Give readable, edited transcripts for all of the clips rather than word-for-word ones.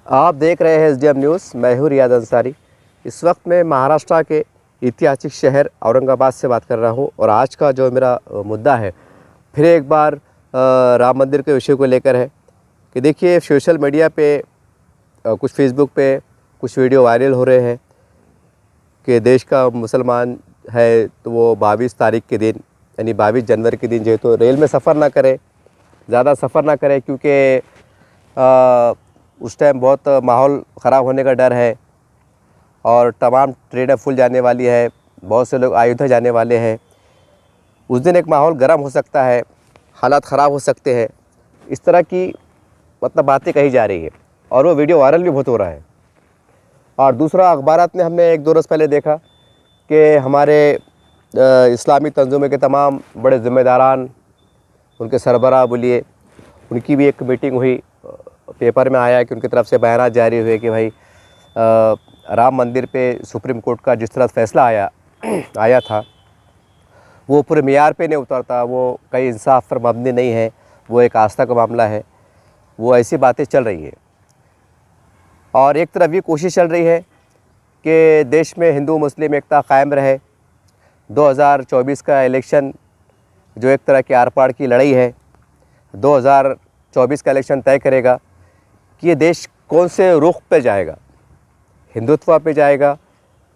आप देख रहे हैं एसडीएम न्यूज़। मैं हूँ रियाज अंसारी। इस वक्त मैं महाराष्ट्र के ऐतिहासिक शहर औरंगाबाद से बात कर रहा हूँ और आज का जो मेरा मुद्दा है फिर एक बार राम मंदिर के विषय को लेकर है कि देखिए सोशल मीडिया पे कुछ फेसबुक पे कुछ वीडियो वायरल हो रहे हैं कि देश का मुसलमान है तो वो 22 तारीख के दिन यानी 22 जनवरी के दिन जो है तो रेल में सफ़र ना करे, ज़्यादा सफ़र ना करे क्योंकि उस टाइम बहुत माहौल ख़राब होने का डर है और तमाम ट्रेनें फुल जाने वाली है, बहुत से लोग अयोध्या जाने वाले हैं। उस दिन एक माहौल गर्म हो सकता है, हालात ख़राब हो सकते हैं, इस तरह की मतलब बातें कही जा रही है और वो वीडियो वायरल भी बहुत हो रहा है। और दूसरा अखबारात में हमने एक दो रोज़ पहले देखा कि हमारे इस्लामी तंज़ुमे के तमाम बड़े ज़िम्मेदारान, उनके सरबराह बोलिए, उनकी भी एक मीटिंग हुई। पेपर में आया कि उनकी तरफ से बयान जारी हुए कि भाई राम मंदिर पे सुप्रीम कोर्ट का जिस तरह फैसला आया था वो पूरे मियार पे नहीं उतरता, वो कहीं इंसाफ पर मबनी नहीं है, वो एक आस्था का मामला है। वो ऐसी बातें चल रही है और एक तरफ ये कोशिश चल रही है कि देश में हिंदू मुस्लिम एकता कायम रहे। 2024 का इलेक्शन जो एक तरह की आर पार की लड़ाई है, 2024 का इलेक्शन तय करेगा कि ये देश कौन से रुख पे जाएगा, हिंदुत्व पे जाएगा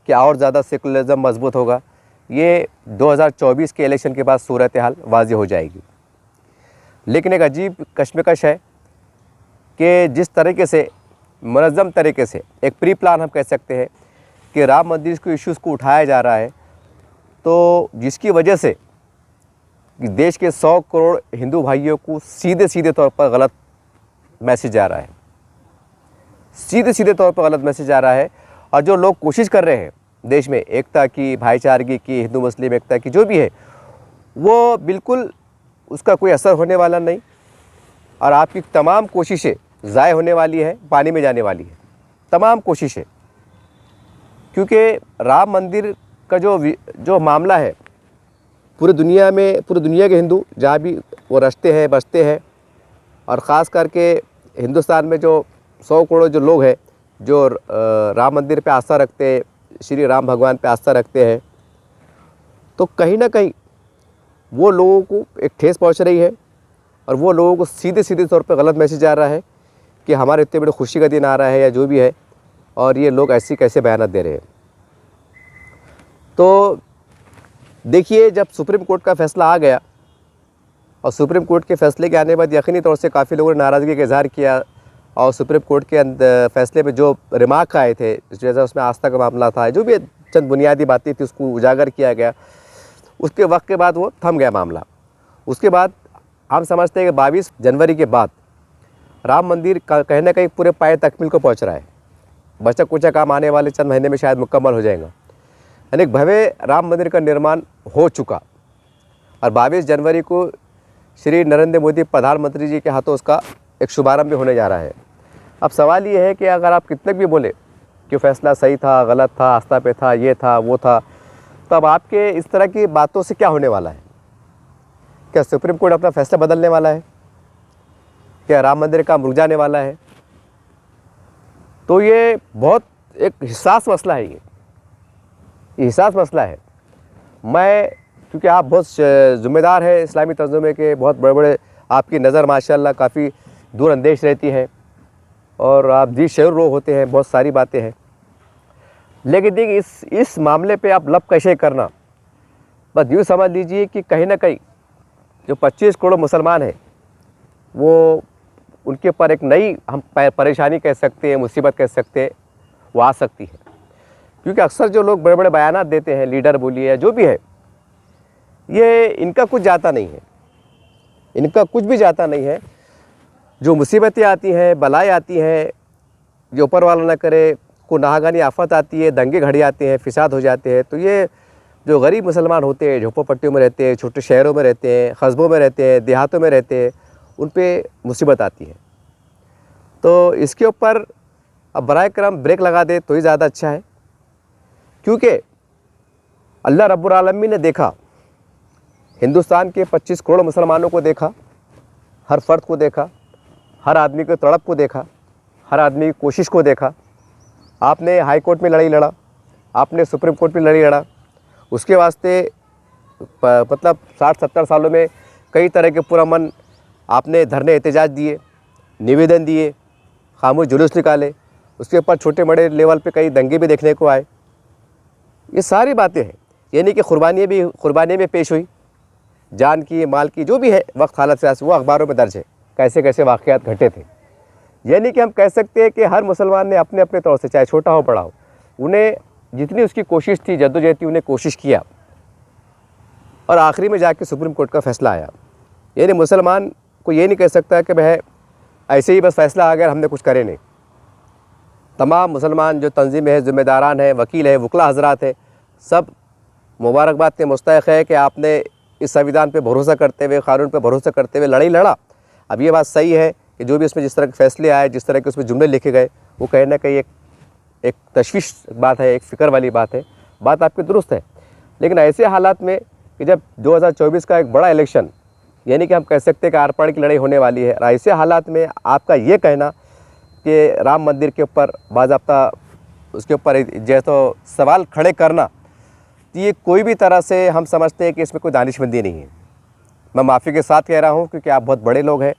क्या और ज़्यादा सेकुलरिज्म मजबूत होगा। ये 2024 के इलेक्शन के बाद सूरत हाल वाज़ी हो जाएगी। लेकिन एक अजीब कश्मकश है कि जिस तरीके से मुनज़्ज़म तरीके से एक प्री प्लान हम कह सकते हैं कि राम मंदिर के इश्यूज़ को उठाया जा रहा है, तो जिसकी वजह से देश के 100 करोड़ हिंदू भाइयों को सीधे सीधे तौर पर गलत मैसेज जा रहा है, सीधे तौर पर गलत मैसेज आ रहा है। और जो लोग कोशिश कर रहे हैं देश में एकता की, भाईचारगी की, हिंदू मुस्लिम एकता की जो भी है, वो बिल्कुल उसका कोई असर होने वाला नहीं और आपकी तमाम कोशिशें ज़ाय होने वाली है, पानी में जाने वाली है तमाम कोशिशें। क्योंकि राम मंदिर का जो मामला है पूरी दुनिया में, पूरी दुनिया के हिंदू जहाँ भी वो रचते हैं बसते हैं और ख़ास करके हिंदुस्तान में जो 100 करोड़ जो लोग हैं जो राम मंदिर पे आस्था रखते हैं, श्री राम भगवान पे आस्था रखते हैं, तो कहीं ना कहीं वो लोगों को एक ठेस पहुंच रही है और वो लोगों को सीधे तौर पे गलत मैसेज आ रहा है कि हमारे इतने बड़े खुशी का दिन आ रहा है या जो भी है, और ये लोग ऐसी कैसे बयान दे रहे हैं। तो देखिए जब सुप्रीम कोर्ट का फ़ैसला आ गया और सुप्रीम कोर्ट के फ़ैसले के आने के बाद यकीनी तौर से काफ़ी लोगों ने नाराज़गी का इज़हार किया और सुप्रीम कोर्ट के फ़ैसले में जो रिमार्क आए थे, जैसा उसमें आस्था का मामला था, जो भी चंद बुनियादी बातें थी उसको उजागर किया गया। उसके वक्त के बाद वो थम गया मामला। उसके बाद हम समझते हैं कि 22 जनवरी के बाद राम मंदिर कहीं ना कहीं पूरे पाए तकमील को पहुँच रहा है। बचा कुचा काम आने वाले चंद महीने में शायद मुकम्मल हो जाएगा, यानी भव्य राम मंदिर का निर्माण हो चुका और 22 जनवरी को श्री नरेंद्र मोदी प्रधानमंत्री जी के हाथों उसका एक शुभारंभ भी होने जा रहा है। अब सवाल ये है कि अगर आप कितने भी बोले कि फ़ैसला सही था, गलत था, आस्था पे था, ये था, वो था, तो अब आपके इस तरह की बातों से क्या होने वाला है? क्या सुप्रीम कोर्ट अपना फ़ैसला बदलने वाला है? क्या राम मंदिर का रुक जाने वाला है? तो ये बहुत एक हिसास मसला है, ये हिसास मसला है। मैं क्योंकि आप बहुत ज़िम्मेदार है इस्लामी तंज़ुमे के, बहुत बड़े बड़े आपकी नज़र माशाल्लाह काफ़ी दूर अंदेश रहती है और आप जी शेर रो होते हैं, बहुत सारी बातें हैं। लेकिन देखिए इस मामले पे आप लब कैसे करना, बस यूँ समझ लीजिए कि कहीं ना कहीं जो 25 करोड़ मुसलमान हैं वो उनके ऊपर एक नई हम परेशानी कह सकते हैं, मुसीबत कह सकते हैं, वो आ सकती है। क्योंकि अक्सर जो लोग बड़े बड़े बयानात देते हैं, लीडर बोलिए या जो भी है, ये इनका कुछ जाता नहीं है, इनका कुछ भी जाता नहीं है। जो मुसीबतें आती हैं, बलाएँ आती हैं, जो ऊपर वाला ना करे, को नाहगानी आफत आती है, दंगे घड़ी आते हैं, फिसाद हो जाते हैं, तो ये जो गरीब मुसलमान होते हैं, झोपड़पट्टियों में रहते हैं, छोटे शहरों में रहते हैं, कस्बों में रहते हैं, देहातों में रहते हैं, उन पे मुसीबत आती है। तो इसके ऊपर अब बराए करम ब्रेक लगा दे तो ही ज़्यादा अच्छा है। क्योंकि अल्लाह रब्बुल आलमीन ने देखा, हिंदुस्तान के 25 करोड़ मुसलमानों को देखा, हर फ़र्द को देखा, हर आदमी के तड़प को देखा, हर आदमी की कोशिश को देखा। आपने हाई कोर्ट में लड़ाई लड़ा, आपने सुप्रीम कोर्ट में लड़ाई लड़ा, उसके वास्ते मतलब 60-70 सालों में कई तरह के पुरअमन आपने धरने एहतजाज दिए, निवेदन दिए, खामोश जुलूस निकाले, उसके ऊपर छोटे बड़े लेवल पे कई दंगे भी देखने को आए। ये सारी बातें हैं, यानी कि कुर्बानियाँ भी पेश हुई, जान की, माल की, जो भी है वक्त हालत से वो अखबारों में दर्ज है, कैसे कैसे वाक़यात घटे थे। यानी कि हम कह सकते हैं कि हर मुसलमान ने अपने अपने तौर से, चाहे छोटा हो बड़ा हो, उन्हें जितनी उसकी कोशिश थी, जद्दोजहद थी, उन्हें कोशिश किया और आखिरी में जाके सुप्रीम कोर्ट का फैसला आया। यानी मुसलमान को ये नहीं कह सकता कि वह ऐसे ही बस फैसला आ गया, हमने कुछ करे नहीं। तमाम मुसलमान जो तंजीमें हैं, ज़िम्मेदारान हैं, वकील हैं, वकला हजरात हैं, सब मुबारकबाद के मुस्तहिक़ है कि आपने इस संविधान पे भरोसा करते हुए, क़ानून पे भरोसा करते हुए लड़ाई लड़ा। अब ये बात सही है कि जो भी उसमें जिस तरह के फैसले आए, जिस तरह के उसमें जुमले लिखे गए, वो कहीं ना कहीं एक तशवीश बात है, एक फ़िक्र वाली बात है। बात आपकी दुरुस्त है, लेकिन ऐसे हालात में कि जब 2024 का एक बड़ा इलेक्शन, यानी कि हम कह सकते हैं कि आर पार की लड़ाई होने वाली है, और ऐसे हालात में आपका ये कहना कि राम मंदिर के ऊपर बाज़ाब्ता उसके ऊपर जो तो सवाल खड़े करना, तो ये कोई भी तरह से हम समझते हैं कि इसमें कोई दानिशमंदी नहीं है। मैं माफ़ी के साथ कह रहा हूँ, क्योंकि आप बहुत बड़े लोग हैं,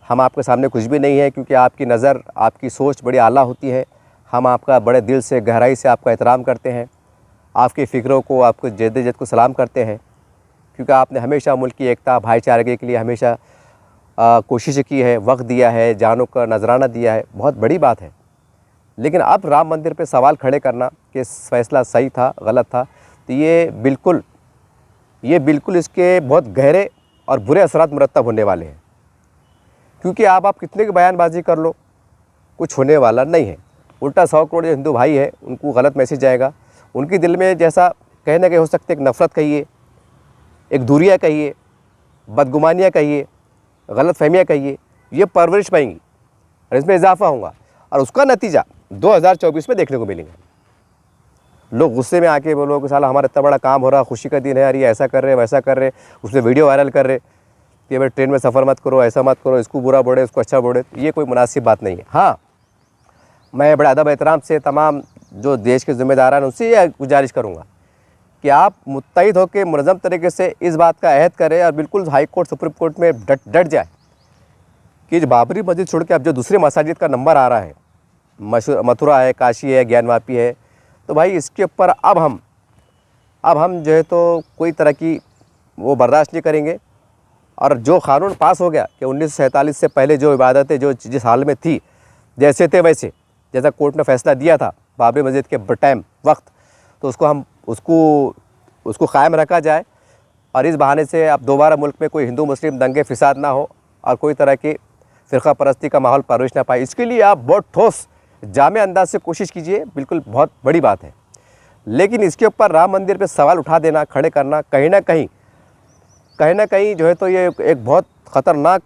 हम आपके सामने कुछ भी नहीं है, क्योंकि आपकी नज़र, आपकी सोच बड़ी आला होती है। हम आपका बड़े दिल से, गहराई से आपका एहतराम करते हैं, आपकी फ़िक्रों को, आपको जद्दोजहद को सलाम करते हैं, क्योंकि आपने हमेशा मुल्क की एकता, भाईचारे के लिए हमेशा कोशिश की है, वक्त दिया है, जानों का नजराना दिया है, बहुत बड़ी बात है। लेकिन अब राम मंदिर पे सवाल खड़े करना कि फैसला सही था, गलत था, तो ये बिल्कुल इसके बहुत गहरे और बुरे असरात मुरतब होने वाले हैं। क्योंकि आप कितने की बयानबाजी कर लो, कुछ होने वाला नहीं है। उल्टा 100 करोड़ जो हिंदू भाई है, उनको गलत मैसेज जाएगा। उनके दिल में जैसा कहने के हो सकते, एक नफ़रत कहिए, एक दूरियाँ कहिए, बदगुमानियाँ कहिए, गलत फहमियाँ कहिए, ये परवरिश पाएंगी और इसमें इजाफा होगा, और उसका नतीजा 2024 में देखने को मिलेंगे। लोग गुस्से में आके बोलो कि साला हमारा इतना बड़ा काम हो रहा, खुशी का दिन है यार, ये ऐसा कर रहे, वैसा कर रहे, उसमें वीडियो वायरल कर रहे कि भाई ट्रेन में सफ़र मत करो, ऐसा मत करो, इसको बुरा बोले, इसको अच्छा बोले। ये कोई मुनासिब बात नहीं है। हाँ, मैं बड़े अदब एहतराम से तमाम जो देश के ज़िम्मेदार हैं उनसे ये गुजारिश करूँगा कि आप मुत्तहिद होकर मुनज़्ज़म तरीके से इस बात का अहद करें और बिल्कुल हाई कोर्ट, सुप्रीम कोर्ट में डट जाए कि जो बाबरी मस्जिद छोड़ के अब जो दूसरे मसाजिद का नंबर आ रहा है, मथुरा है, काशी है, ज्ञानवापी है, तो भाई इसके ऊपर अब हम जो है तो कोई तरह की वो बर्दाश्त नहीं करेंगे। और जो क़ानून पास हो गया कि 1947 से पहले जो इबादतें जो जिस हाल में थी, जैसे थे वैसे, जैसा कोर्ट ने फैसला दिया था बाबरी मस्जिद के टाइम वक्त, तो उसको क़ायम रखा जाए। और इस बहाने से अब दोबारा मुल्क में कोई हिंदू मुस्लिम दंगे फ़साद ना हो और कोई तरह की फ़िरक़ा परस्ती का माहौल परवरिश ना पाए। इसके लिए आप बहुत ठोस जामे अंदाज से कोशिश कीजिए, बिल्कुल बहुत बड़ी बात है। लेकिन इसके ऊपर राम मंदिर पे सवाल उठा देना, खड़े करना, कहीं ना कहीं जो है तो ये एक बहुत ख़तरनाक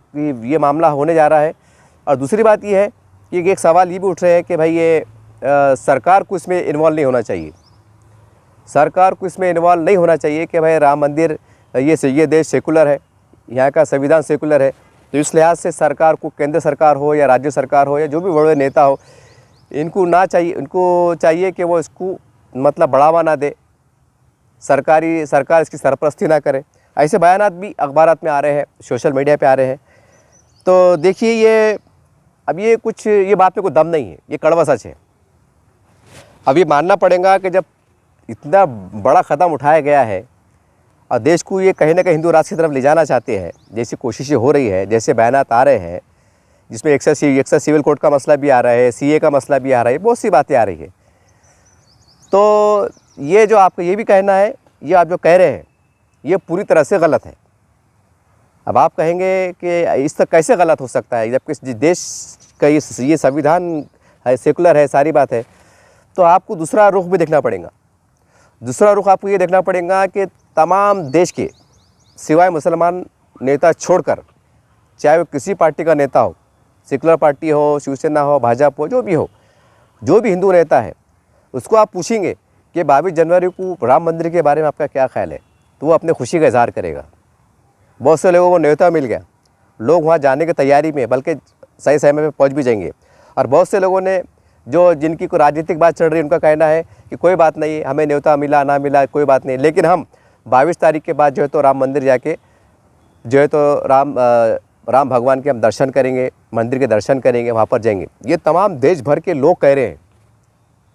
ये मामला होने जा रहा है। और दूसरी बात ये है कि एक सवाल ये भी उठ रहे हैं कि भाई ये सरकार को इसमें इन्वॉल्व नहीं होना चाहिए। सरकार को इसमें इन्वॉल्व नहीं होना चाहिए कि भाई राम मंदिर, ये देश सेकुलर है, यहाँ का संविधान सेकुलर है, तो इस लिहाज से सरकार को, केंद्र सरकार हो या राज्य सरकार हो या जो भी बड़े नेता हो, इनको चाहिए कि वो इसको मतलब बढ़ावा ना दे, सरकार इसकी सरपरस्ती ना करे। ऐसे बयानात भी अखबारात में आ रहे हैं, सोशल मीडिया पे आ रहे हैं। तो देखिए ये बात में कोई दम नहीं है, ये कड़वा सच है। अब ये मानना पड़ेगा कि जब इतना बड़ा क़दम उठाया गया है और देश को ये कहीं ना कहीं हिंदू राष्ट्र की तरफ ले जाना चाहते हैं, जैसी कोशिशें हो रही है, जैसे बयानात आ रहे हैं, जिसमें एक सिविल कोड का मसला भी आ रहा है, सीए का मसला भी आ रहा है, बहुत सी बातें आ रही है। तो ये जो आपका ये भी कहना है, ये आप जो कह रहे हैं, ये पूरी तरह से गलत है। अब आप कहेंगे कि इस तक कैसे गलत हो सकता है, जबकि देश का ये संविधान है, सेकुलर है, सारी बात है। तो आपको दूसरा रुख भी देखना पड़ेगा। दूसरा रुख आपको ये देखना पड़ेगा कि तमाम देश के सिवाय मुसलमान नेता छोड़कर, चाहे वो किसी पार्टी का नेता हो, सेकुलर पार्टी हो, शिवसेना हो, भाजपा हो, जो भी हिंदू नेता है, उसको आप पूछेंगे कि 22 जनवरी को राम मंदिर के बारे में आपका क्या ख्याल है, तो वो अपने खुशी का इजहार करेगा। बहुत से लोगों को न्योता मिल गया, लोग वहाँ जाने की तैयारी में, बल्कि सही समय में पहुँच भी जाएंगे। और बहुत से लोगों ने जो जिनकी कोई राजनीतिक बात चल रही है उनका कहना है कि कोई बात नहीं, हमें न्योता मिला ना मिला कोई बात नहीं, लेकिन हम 22 तारीख के बाद जो है तो राम मंदिर जाके जो है तो राम भगवान के हम दर्शन करेंगे, मंदिर के दर्शन करेंगे, वहाँ पर जाएंगे। ये तमाम देश भर के लोग कह रहे हैं,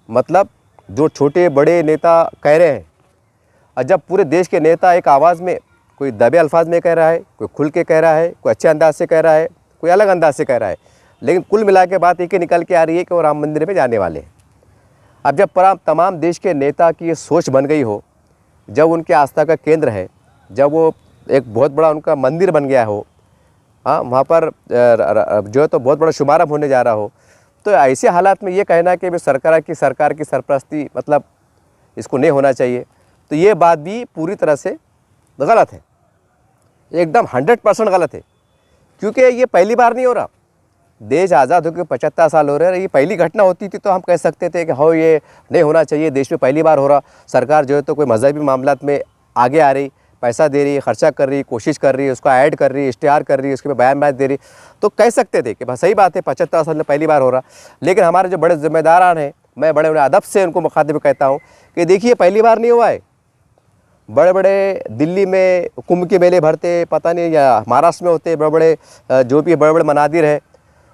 मतलब जो छोटे बड़े नेता कह रहे हैं। और जब पूरे देश के नेता एक आवाज़ में, कोई दबे अल्फाज में कह रहा है, कोई खुल के कह रहा है, कोई अच्छे अंदाज से कह रहा है, कोई अलग अंदाज से कह रहा है, लेकिन कुल मिला के बात एक ही निकल के आ रही है कि वो राम मंदिर में जाने वाले हैं। अब जब तमाम देश के नेता की ये सोच बन गई हो, जब उनके आस्था का केंद्र है, जब वो एक बहुत बड़ा उनका मंदिर बन गया हो, हाँ वहाँ पर जो है तो बहुत बड़ा शुभारंभ होने जा रहा हो, तो ऐसे हालात में ये कहना कि सरकार की सरपरस्ती मतलब इसको नहीं होना चाहिए, तो ये बात भी पूरी तरह से गलत है, एकदम 100% गलत है। क्योंकि ये पहली बार नहीं हो रहा, देश आज़ाद होकर 75 साल हो रहे हैं। ये पहली घटना होती थी तो हम कह सकते थे कि हाँ ये नहीं होना चाहिए, देश में पहली बार हो रहा। सरकार जो है तो कोई मजहबी मामलात में आगे आ रही, पैसा दे रही है, खर्चा कर रही है, कोशिश कर रही है, उसको ऐड कर रही है, इश्तिहार कर रही है, उसके पे बयान दे रही, तो कह सकते थे कि भाई सही बात है 75 साल में पहली बार हो रहा। लेकिन हमारे जो बड़े जिम्मेदारान हैं, मैं बड़े बड़े अदब से उनको मुखातिब कहता हूँ कि देखिए पहली बार नहीं हुआ है। बड़े बड़े दिल्ली में कुंभ के मेले भरते, पता नहीं या महाराष्ट्र में होते, बड़े बड़े जो भी बड़े बड़े मनादिर है,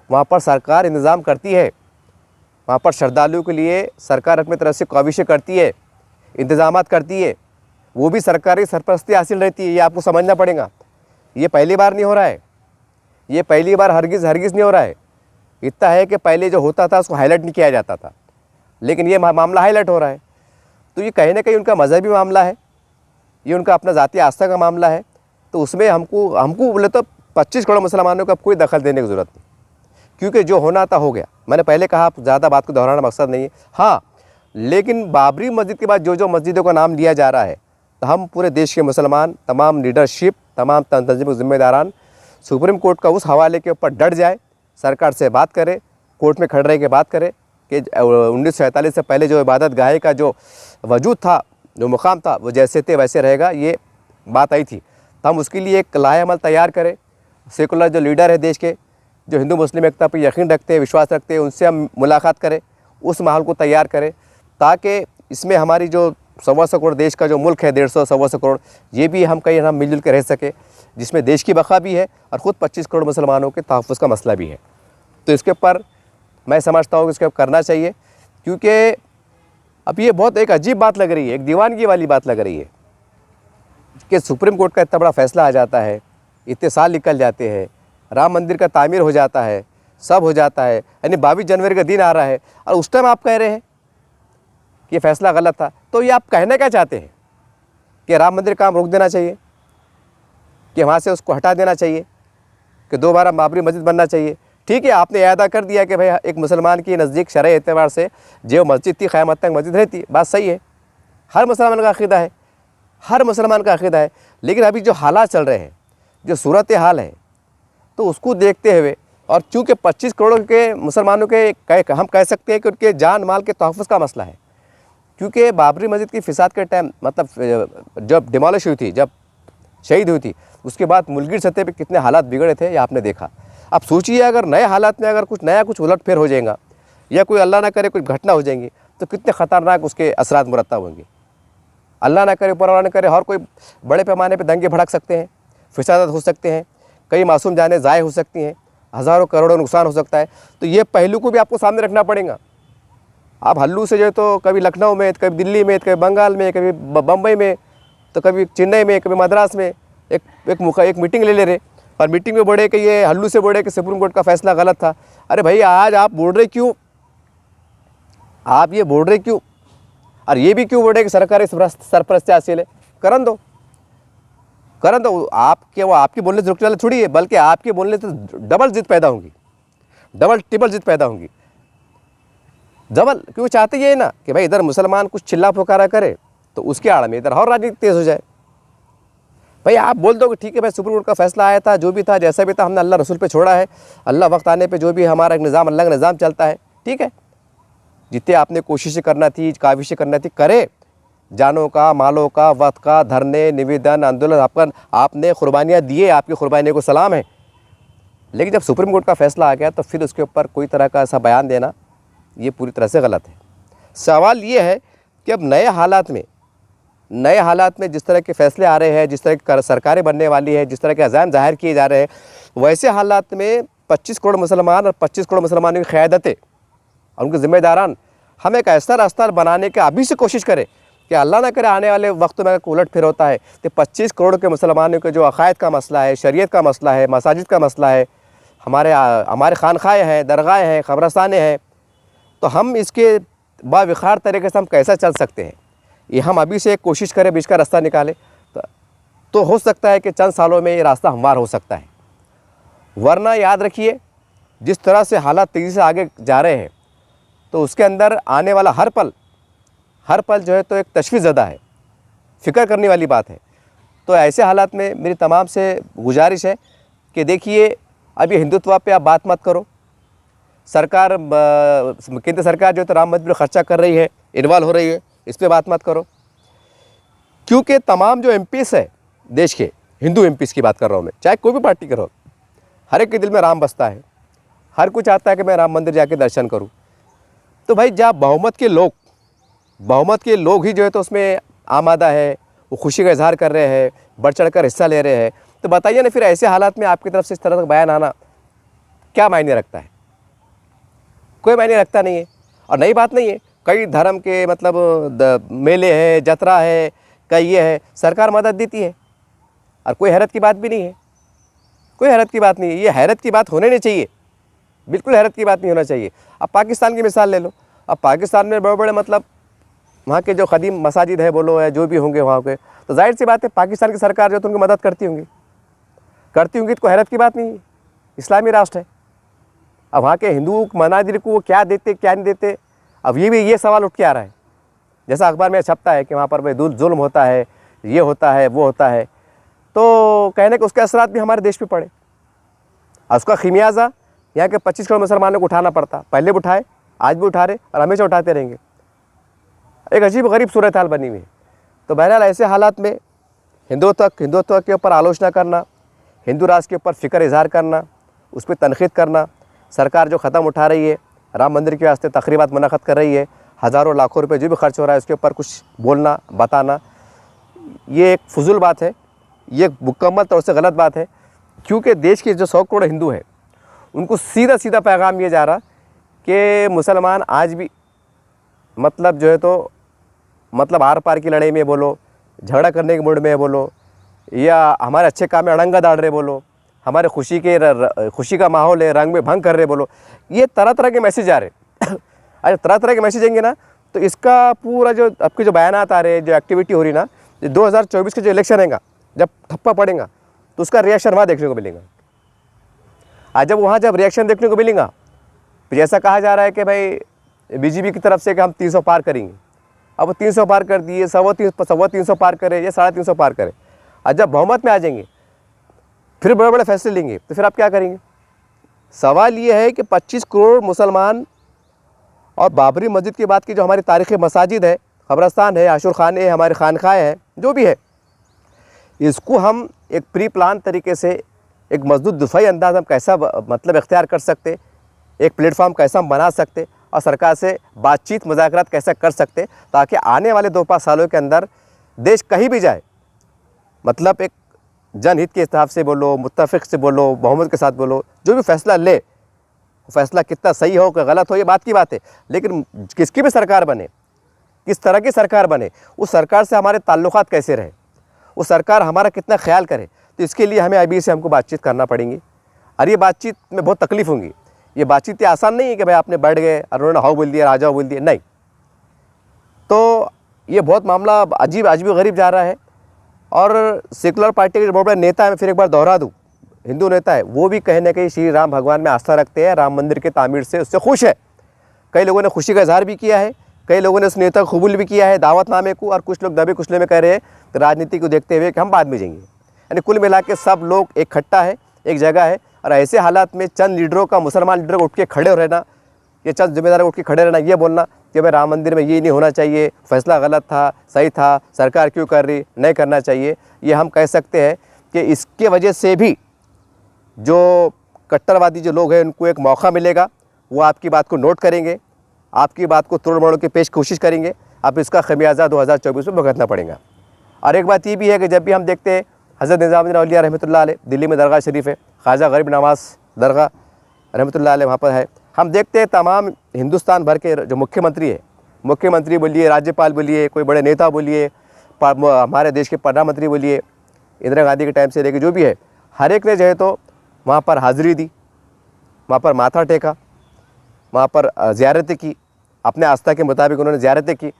वहाँ पर सरकार इंतज़ाम करती है, वहाँ पर श्रद्धालुओं के लिए सरकार अपनी तरफ से काविशें करती है, इंतज़ामात करती है, वो भी सरकारी सरपरस्ती हासिल रहती है। ये आपको समझना पड़ेगा। ये पहली बार नहीं हो रहा है, ये पहली बार हरगिज़ नहीं हो रहा है। इतना है कि पहले जो होता था उसको हाईलाइट नहीं किया जाता था, लेकिन ये मामला हाईलाइट हो रहा है। तो ये कहीं ना कहीं उनका मजहबी मामला है, ये उनका अपना ज़ाती आस्था का मामला है। तो उसमें हमको बोले तो 25 करोड़ मुसलमानों का कोई दखल देने की ज़रूरत नहीं, क्योंकि जो होना था हो गया। मैंने पहले कहा, ज़्यादा बात को दोहराना मकसद नहीं है। हाँ, लेकिन बाबरी मस्जिद के बाद जो मस्जिदों का नाम लिया जा रहा है, तो हम पूरे देश के मुसलमान, तमाम लीडरशिप, तमाम तंजीम जिम्मेदारान सुप्रीम कोर्ट का उस हवाले के ऊपर डट जाए, सरकार से बात करें, कोर्ट में खड़े रह के बात करें कि 1947 से पहले जो इबादत गाह का जो वजूद था, जो मुकाम था, वो जैसे थे वैसे रहेगा, ये बात आई थी। तो हम उसके लिए एक लाहेअमल तैयार करें। सेकुलर जो लीडर है देश के, जो हिंदू मुस्लिम एकता पर यकीन रखते हैं, विश्वास रखते हैं, उनसे हम मुलाकात करें, उस माहौल को तैयार करें, ताकि इसमें हमारी जो 125 करोड़ देश का जो मुल्क है, 150-125 करोड़, ये भी हम कहीं हम मिलजुल के रह सके, जिसमें देश की बका भी है और ख़ुद 25 करोड़ मुसलमानों के तहफ़्फ़ुज़ का मसला भी है। तो इसके ऊपर मैं समझता हूँ कि इसके ऊपर करना चाहिए, क्योंकि अब ये बहुत एक अजीब बात लग रही है, एक दीवानगी वाली बात लग रही है कि सुप्रीम कोर्ट का इतना बड़ा फैसला आ जाता है, इतने साल निकल जाते हैं, राम मंदिर का तामीर हो जाता है, सब हो जाता है, यानी 22 जनवरी का दिन आ रहा है, और उस टाइम आप कह रहे हैं कि ये फैसला गलत था। तो ये आप कहना क्या चाहते हैं कि राम मंदिर काम रोक देना चाहिए, कि वहाँ से उसको हटा देना चाहिए, कि दोबारा बाबरी मस्जिद बनना चाहिए? ठीक है, आपने अदा कर दिया कि भाई एक मुसलमान के नज़दीक शरई एतबार से जो मस्जिद थी क़यामत तक मस्जिद रहती, बात सही है, हर मुसलमान का अक़ीदा है, हर मुसलमान का अक़ीदा है। लेकिन अभी जो हालात चल रहे हैं, जो सूरत हाल है, तो उसको देखते हुए, और चूँकि 25 करोड़ के मुसलमानों के हम कह सकते हैं कि उनके जान माल के तहफ़्फ़ुज़ का मसला है, क्योंकि बाबरी मस्जिद की फ़िसाद के टाइम, मतलब जब डिमोलिश हुई थी, जब शहीद हुई थी, उसके बाद मुल्की सतह पे कितने हालात बिगड़े थे, ये आपने देखा। अब सोचिए अगर नए हालात में अगर कुछ उलटफेर हो जाएगा, या कोई अल्लाह ना करे कुछ घटना हो जाएंगी, तो कितने ख़तरनाक उसके असरात मुरत्तब होंगे। अल्लाह ना करे, ऊपर वाला ना करे, हर कोई बड़े पैमाने पर दंगे भड़क सकते हैं, फ़िसादात हो सकते हैं, कई मासूम जानें ज़ाय हो सकती हैं, हज़ारों करोड़ों नुकसान हो सकता है। तो ये पहलू को भी आपको सामने रखना पड़ेगा। आप हल्लू से जो है तो कभी लखनऊ में, कभी दिल्ली में, कभी बंगाल में, कभी बम्बई में, तो कभी चेन्नई में, कभी मद्रास में एक मीटिंग ले रहे, और मीटिंग में बोले कि ये हल्लू से बोले कि सुप्रीम कोर्ट का फैसला गलत था। अरे भाई, आज आप बोल रहे क्यों, आप ये बोल रहे क्यों, और ये भी क्यों बोल रहे कि सरकारी सरपरस्ती हासिल है? करन दो। वो आपके बोलने से रुकने वाले थोड़ी है, बल्कि आपके बोलने से डबल जिद पैदा होंगी, डबल ट्रिपल जिद पैदा होंगी। डबल, क्योंकि चाहते ये ना कि भाई इधर मुसलमान कुछ चिल्ला पुकारा करे, तो उसके आड़ में इधर और राजनीति तेज़ हो जाए। भाई आप बोल दो कि ठीक है भाई, सुप्रीम कोर्ट का फैसला आया था, जो भी था, जैसा भी था, हमने अल्लाह रसूल पे छोड़ा है, अल्लाह वक्त आने पे जो भी हमारा एक निज़ाम, अल्लाह का निज़ाम चलता है, ठीक है। जितने आपने कोशिशें करना थी, काविशें करना थी, करे, जानों का, मालों का, वक्त का, धरने, निवेदन, आंदोलन, आपने कुर्बानियाँ दिए, आपकी कुर्बानियों को सलाम है। लेकिन जब सुप्रीम कोर्ट का फैसला आ गया तो फिर उसके ऊपर कोई तरह का ऐसा बयान देना ये पूरी तरह से गलत है। सवाल ये है कि अब नए हालात में जिस तरह के फैसले आ रहे हैं, जिस तरह की सरकारें बनने वाली है, जिस तरह के अज़ाम ज़ाहिर किए जा रहे हैं, वैसे हालात में 25 करोड़ मुसलमान और 25 करोड़ मुसलमानों की क़यादतें और उनके ज़िम्मेदारान हम एक ऐसा रास्ता बनाने के अभी से कोशिश करें कि अल्लाह ना करे आने वाले वक्त में अगर उलट फिर होता है तो 25 करोड़ के मुसलमानों के जो अक़ायद का मसला है, शरीयत का मसला है, मसाजिद का मसला है, हमारे खानखाएँ हैं, दरगाहें हैं, क़ब्रिस्तानें हैं, तो हम इसके बाविखार तरीके से हम कैसा चल सकते हैं, ये हम अभी से एक कोशिश करें, बीच का रास्ता निकालें तो हो सकता है कि चंद सालों में ये रास्ता हमवार हो सकता है। वरना याद रखिए, जिस तरह से हालात तेज़ी से आगे जा रहे हैं तो उसके अंदर आने वाला हर पल जो है तो एक तशवीश ज़दा है, फ़िक्र करने वाली बात है। तो ऐसे हालात में मेरी तमाम से गुजारिश है कि देखिए, अभी हिंदुत्व पे आप बात मत करो। केंद्र सरकार जो है तो राम मंदिर में खर्चा कर रही है, इन्वॉल्व हो रही है, इस पर बात मत करो, क्योंकि तमाम जो एमपीस है देश के, हिंदू एमपीस की बात कर रहा हूँ मैं, चाहे कोई भी पार्टी करो, हर एक के दिल में राम बसता है, हर कोई चाहता है कि मैं राम मंदिर जाके दर्शन करूँ। तो भाई जहाँ बहुमत के लोग ही जो है तो उसमें आमादा है, वो खुशी का इजहार कर रहे हैं, बढ़ चढ़ कर हिस्सा ले रहे हैं, तो बताइए ना, फिर ऐसे हालात में आपकी तरफ से इस तरह का बयान आना क्या मायने रखता है? कोई मायने रखता नहीं है। और नई बात नहीं है, कई धर्म के मतलब मेले है, जतरा है, कई ये है, सरकार मदद देती है और कोई हैरत की बात भी नहीं है, कोई हैरत की बात नहीं है। ये हैरत की बात होने नहीं चाहिए, बिल्कुल हैरत की बात नहीं होना चाहिए। अब पाकिस्तान की मिसाल ले लो, अब पाकिस्तान में बड़े बड़े मतलब वहाँ के जो क़दीम मसाजिद है बोलो या जो भी होंगे वहाँ के, तो जाहिर सी बात है पाकिस्तान की सरकार जो तो उनकी मदद करती होंगी तो कोई हैरत की बात नहीं है, इस्लामी राष्ट्र है। अब वहाँ के हिंदू मनाजिर को वो क्या देते क्या नहीं देते, अब ये सवाल उठ के आ रहा है। जैसा अखबार में छपता है कि वहाँ पर भाई जुल्म होता है, ये होता है, वो होता है, तो कहने के उसके असरात भी हमारे देश पे पड़े और उसका खिमियाजा यहाँ के 25 करोड़ मुसलमानों को उठाना पड़ता। पहले भी उठाए, आज भी उठा रहे और हमेशा उठाते रहेंगे। एक अजीब गरीब सूरत हाल बनी हुई है। तो बहरहाल ऐसे हालात में हिंदुत्व के ऊपर आलोचना करना, हिंदू राष्ट्र के ऊपर फ़िक्र इजहार करना, उस पर तनक़ीद करना, सरकार जो क़दम उठा रही है, राम मंदिर के वास्ते तक़रीबात मुनक़्क़द कर रही है, हज़ारों लाखों रुपए जो भी खर्च हो रहा है उसके ऊपर कुछ बोलना बताना, ये एक फजूल बात है, ये मुकम्मल तौर से गलत बात है। क्योंकि देश के जो 100 करोड़ हिंदू हैं उनको सीधा पैगाम ये जा रहा कि मुसलमान आज भी मतलब जो है तो मतलब आर पार की लड़ाई में बोलो, झगड़ा करने के मूड में बोलो, या हमारे अच्छे काम में अड़ंगा डाल रहे बोलो, हमारे खुशी का माहौल है, रंग में भंग कर रहे बोलो, ये तरह तरह के मैसेज आ रहे। अरे तरह के मैसेज आएंगे ना तो इसका पूरा जो आपके जो बयानात आ रहे हैं, जो एक्टिविटी हो रही ना, 2024 के जो इलेक्शन रहेगा, जब ठप्पा पड़ेगा तो उसका रिएक्शन वहाँ देखने को मिलेगा। आज जब रिएक्शन देखने को मिलेगा, फिर ऐसा कहा जा रहा है कि भाई बीजेपी की तरफ से कि हम 300 पार करेंगे। अब 300 पार कर दिए, 350 पार करें या 350 पार करें, और जब बहुमत में आ जाएंगे फिर बड़े बड़े फैसले लेंगे, तो फिर आप क्या करेंगे? सवाल ये है कि 25 करोड़ मुसलमान और बाबरी मस्जिद की बात की जो हमारी तारीख़ी मसाजिद है, क़ब्रिस्तान है, आशुर खाने है, हमारे खानखाएँ हैं, जो भी है, इसको हम एक प्री प्लान तरीके से एक मजबूत दिफाई अंदाज हम कैसा मतलब इख्तियार कर सकते, एक प्लेटफॉर्म कैसा हम बना सकते और सरकार से बातचीत मुज़ाकरात कैसे कर सकते, ताकि आने वाले 2-5 सालों के अंदर देश कहीं भी जाए, मतलब एक जनहित के हिसाब से बोलो, मुत्तफ़िक़ से बोलो, बहुमत के साथ बोलो, जो भी फ़ैसला ले, फ़ैसला कितना सही हो कि गलत हो ये बात की बात है, लेकिन किसकी भी सरकार बने, किस तरह की सरकार बने, उस सरकार से हमारे ताल्लुकात कैसे रहे, वो सरकार हमारा कितना ख्याल करे, तो इसके लिए हमें अभी से हमको बातचीत करना पड़ेगी। और ये बातचीत में बहुत तकलीफ़ होंगी। ये बातचीत आसान नहीं है कि भाई आपने बैठ गए और उन्होंने हाउ बोल दिया, राजा बोल दिया, नहीं। तो ये बहुत मामला अजीब गरीब जा रहा है। और सेकुलर पार्टी के जो बहुत बड़े नेता है, मैं फिर एक बार दोहरा दूँ, हिंदू नेता है, वो भी कहीं ना कहीं श्री राम भगवान में आस्था रखते हैं, राम मंदिर के तामीर से उससे खुश है। कई लोगों ने खुशी का इजहार भी किया है, कई लोगों ने उस नेता को कबूल भी किया है दावतनामे को, और कुछ लोग दबे कुचले में कह रहे हैं कि राजनीति को देखते हुए कि हम बाद में जाएंगे। यानी कुल मिला के सब लोग एक इकट्ठा है, एक जगह है। और ऐसे हालात में चंद लीडरों का, मुसलमान लीडर को उठ के खड़े रहना, ये चंद जिम्मेदार उठ के खड़े रहना, ये बोलना कि भाई राम मंदिर में ये नहीं होना चाहिए, फैसला गलत था, सही था, सरकार क्यों कर रही, नहीं करना चाहिए, ये हम कह सकते हैं कि इसके वजह से भी जो कट्टरवादी जो लोग हैं उनको एक मौका मिलेगा, वो आपकी बात को नोट करेंगे, आपकी बात को तोड़ मरोड़ के पेश कोशिश करेंगे। अब इसका खमियाजा 2024 में भुगतना पड़ेगा। और एक बात ये भी है कि जब भी हम देखते हैं हज़रत निज़ामुद्दीन औलिया रहमतुल्लाह अलैह, दिल्ली में दरगाह शरीफ है, ख्वाजा गरीब नवाज़ दरगाह रहमतुल्लाह अलैह वहाँ पर है, हम देखते हैं तमाम हिंदुस्तान भर के जो मुख्यमंत्री बोलिए, राज्यपाल बोलिए, कोई बड़े नेता बोलिए, हमारे देश के प्रधानमंत्री बोलिए, इंदिरा गांधी के टाइम से लेकर जो भी है, हर एक ने जो है तो वहाँ पर हाज़िरी दी, वहाँ पर माथा टेका, वहाँ पर ज़ियारतें की, अपने आस्था के मुताबिक उन्होंने ज़ियारतें की।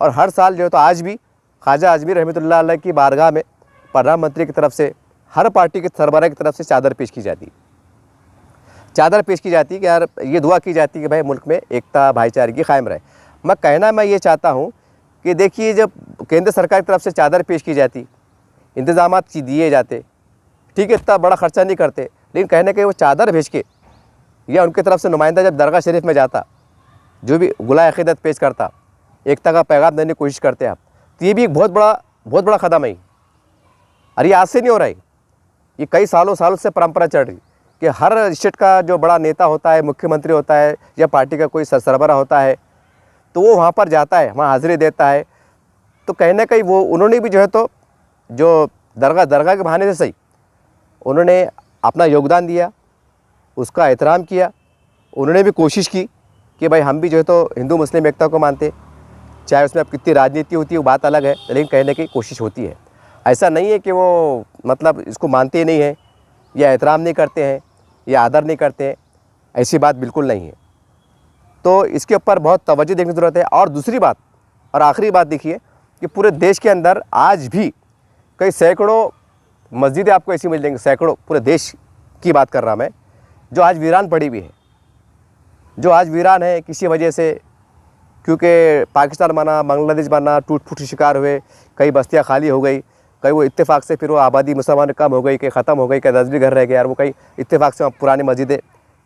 और हर साल जो है तो आज भी ख्वाजा अजमीर रहमतुल्लाह अलैह की बारगाह में प्रधानमंत्री की तरफ से, हर पार्टी के सरबराह की तरफ से चादर पेश की जाती, चादर पेश की जाती कि यार ये दुआ की जाती कि भाई मुल्क में एकता भाईचारगी कायम रहे। मैं ये चाहता हूँ कि देखिए, जब केंद्र सरकार की तरफ से चादर पेश की जाती, इंतज़ामात दिए जाते, ठीक है, इतना बड़ा ख़र्चा नहीं करते, लेकिन कहने के वो चादर भेज के या उनकी तरफ से नुमाइंदा जब दरगाह शरीफ में जाता, जो भी गुलाए अक़ीदत पेश करता, एकता का पैगाम देने की कोशिश करते आप, तो ये भी एक बहुत बड़ा कदम है। और ये आज से नहीं हो रहा है, ये कई सालों से परंपरा चल रही कि हर स्टेट का जो बड़ा नेता होता है, मुख्यमंत्री होता है या पार्टी का कोई सरबराह होता है, तो वो वहाँ पर जाता है, वहाँ हाज़िरी देता है। तो कहीं ना कहीं वो उन्होंने भी जो है तो जो दरगाह के बहाने से सही उन्होंने अपना योगदान दिया, उसका एहतराम किया, उन्होंने भी कोशिश की कि भाई हम भी जो है तो हिंदू मुस्लिम एकता को मानते, चाहे उसमें अब कितनी राजनीति होती है वो बात अलग है, लेकिन कहीं ना कहीं कोशिश होती है। ऐसा नहीं है कि वो मतलब इसको मानते ही नहीं हैं या एहतराम नहीं करते हैं या आदर नहीं करते हैं, ऐसी बात बिल्कुल नहीं है। तो इसके ऊपर बहुत तवज्जो देने की ज़रूरत है। और दूसरी बात और आखिरी बात देखिए कि पूरे देश के अंदर आज भी कई सैकड़ों मस्जिदें आपको ऐसी मिल जाएंगी, सैकड़ों, पूरे देश की बात कर रहा मैं, जो आज वीरान पड़ी हुई है, जो आज वीरान है किसी वजह से, क्योंकि पाकिस्तान बना, बांग्लादेश बना, टूट फूट शिकार हुए, कई बस्तियां खाली हो गई, कई वो इत्तेफाक से फिर वो आबादी मुसलमान कम हो गई, कि ख़त्म हो गई, कि 10 भी घर रह गए यार, वो कई इत्तेफाक से पुरानी मस्जिदें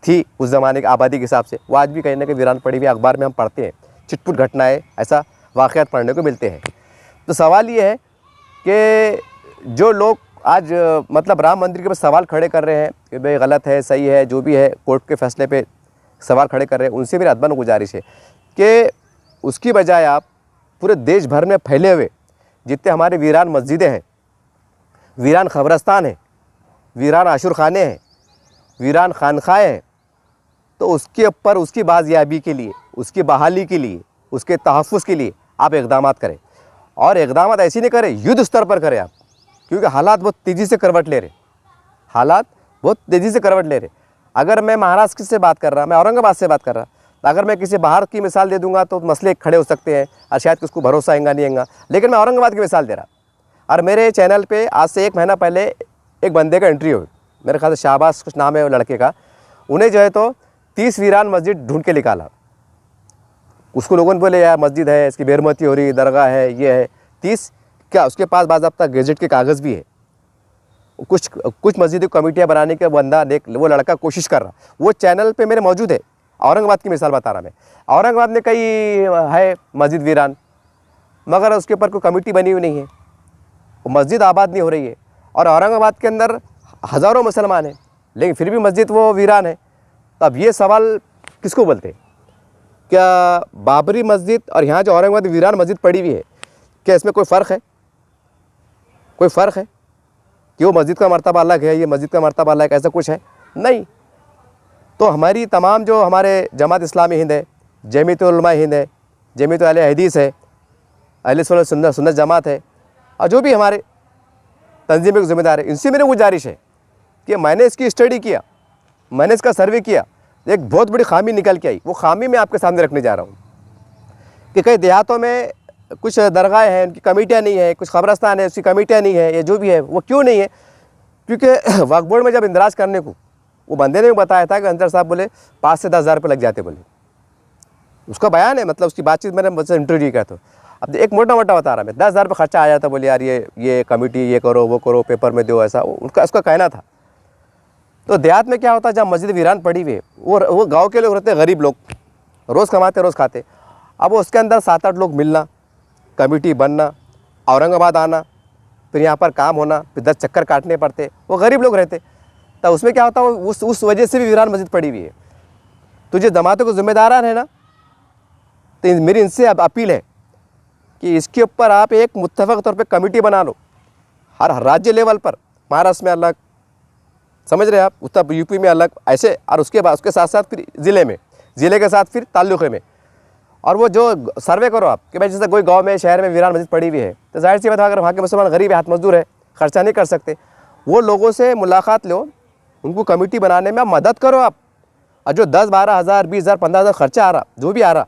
थी उस ज़माने की आबादी के हिसाब से, वो आज भी कहीं ना कहीं वीरान पड़ी हुई। अखबार में हम पढ़ते हैं, छिटपुट घटनाएँ, ऐसा वाक़यात पढ़ने को मिलते हैं। तो सवाल ये है कि जो लोग आज मतलब राम मंदिर के ऊपर सवाल खड़े कर रहे हैं कि भाई गलत है, सही है, जो भी है, कोर्ट के फैसले पे सवाल खड़े कर रहे हैं, उनसे भी अदबन गुजारिश है कि उसकी बजाय आप पूरे देश भर में फैले हुए जितने हमारे वीरान मस्जिदें हैं, वीरान ख़बरस्तान हैं, वीरान आशुर खाने हैं, वीरान खानखाएँ हैं, तो उसके ऊपर उसकी बाजियाबी के लिए, उसकी बहाली के लिए, उसके तहफ़्फ़ुज़ के लिए आप इक़दाम करें। और इक़दाम ऐसे नहीं करें, युद्ध स्तर पर करें आप, क्योंकि हालात बहुत तेज़ी से करवट ले रहे, हालात बहुत तेज़ी से करवट ले रहे। अगर मैं महाराष्ट्र से बात कर रहा, मैं औरंगाबाद से बात कर रहा, तो अगर मैं किसी बाहर की मिसाल दे दूंगा तो मसले खड़े हो सकते हैं और शायद उसको भरोसा आएगा नहीं आएगा, लेकिन मैं औरंगाबाद की मिसाल दे रहा। और मेरे चैनल पे आज से 1 महीना पहले एक बंदे का इंटरव्यू हुई, मेरे ख्याल से शाहबाज कुछ नाम है वो लड़के का, उन्हें जो है तो 30 वीरान मस्जिद ढूंढ के निकाला। उसको लोगों ने बोले यार मस्जिद है, इसकी बेरमती हो रही, दरगाह है, ये है, 30 क्या, उसके पास बाज़ाब्ता गेजेट के कागज़ भी है। कुछ मस्जिद कमेटियाँ बनाने के बंदा वो लड़का कोशिश कर रहा, वो चैनल पे मेरे मौजूद है। औरंगाबाद की मिसाल बता रहा मैं, औरंगाबाद में कई है मस्जिद वीरान, मगर उसके ऊपर कोई कमेटी बनी हुई नहीं है, वो मस्जिद आबाद नहीं हो रही है। और औरंगाबाद के अंदर हज़ारों मुसलमान हैं, लेकिन फिर भी मस्जिद वो वीरान है। तो अब ये सवाल किसको बोलते हैं? क्या बाबरी मस्जिद और यहाँ जो औरंगाबाद वीरान मस्जिद पड़ी हुई है, क्या इसमें कोई फ़र्क है? कोई फ़र्क है कि वो मस्जिद का मर्तबा अलग है, ये मस्जिद का मर्तबा अलग, ऐसा कुछ है? नहीं। तो हमारी तमाम जो हमारे जमात इस्लामी हिंद है, जमीयत उलमा हिंद है, जमीयत अहले हदीस है, अहले सुन्नत जमात है, और जो भी हमारे तंजीम के ज़िम्मेदार है, इनसे मेरी गुजारिश है कि मैंने इसकी स्टडी किया, मैंने इसका सर्वे किया, एक बहुत बड़ी खामी निकल के आई। वो खामी मैं आपके सामने रखने जा रहा हूँ कि कई देहातों में कुछ दरगाहें हैं, उनकी कमेटियाँ नहीं है, कुछ ख़बरस्तान है, उसकी कमेटियाँ नहीं है, ये जो भी है वो क्यों नहीं है? क्योंकि वक्फ बोर्ड में जब इंदराज करने को वो बंदे ने भी बताया था कि अंसर साहब बोले 5 से 10 हज़ार रुपये लग जाते, बोले, उसका बयान है, मतलब उसकी बातचीत मैंने मुझसे इंटरव्यू किया। तो अब एक मोटा बता रहा मैं, 10 हज़ार रुपये खर्चा आ जाता, बोले यार ये कमेटी ये करो वो करो, पेपर में दो, ऐसा उसका कहना था। तो देहात में क्या होता है, जहाँ मस्जिद वीरान पड़ी हुई है, वो गाँव के लोग रहते हैं, गरीब लोग, रोज़ कमाते रोज़ खाते। अब उसके अंदर 7-8 लोग मिलना, कमेटी बनना, औरंगाबाद आना, फिर यहाँ पर काम होना, फिर 10 चक्कर काटने पड़ते, वो गरीब लोग रहते। तो उसमें क्या होता है, उस वजह से भी वीरान मस्जिद पड़ी हुई है। तो जो जमातों के ज़िम्मेदारान है ना, तो मेरी इनसे अब अपील है कि इसके ऊपर आप एक मुत्तफ़क़ तौर पे कमेटी बना लो, हर राज्य लेवल पर। महाराष्ट्र में अलग, समझ रहे हैं आप, उत्तर यूपी में अलग, ऐसे, और उसके बाद उसके साथ साथ फिर ज़िले के साथ फिर ताल्लुक़े में। और वो जो सर्वे करो आप कि भाई जैसे कोई गांव में, शहर में वीरान मस्जिद पड़ी हुई है, तो जाहिर सी बात है, अगर वहाँ के मुसलमान गरीब है, हाथ मजदूर है, खर्चा नहीं कर सकते, वो लोगों से मुलाकात लो, उनको कमेटी बनाने में आप मदद करो आप। और जो 10-12 हज़ार, 20 हज़ार, 15 हज़ार खर्चा आ रहा, जो भी आ रहा,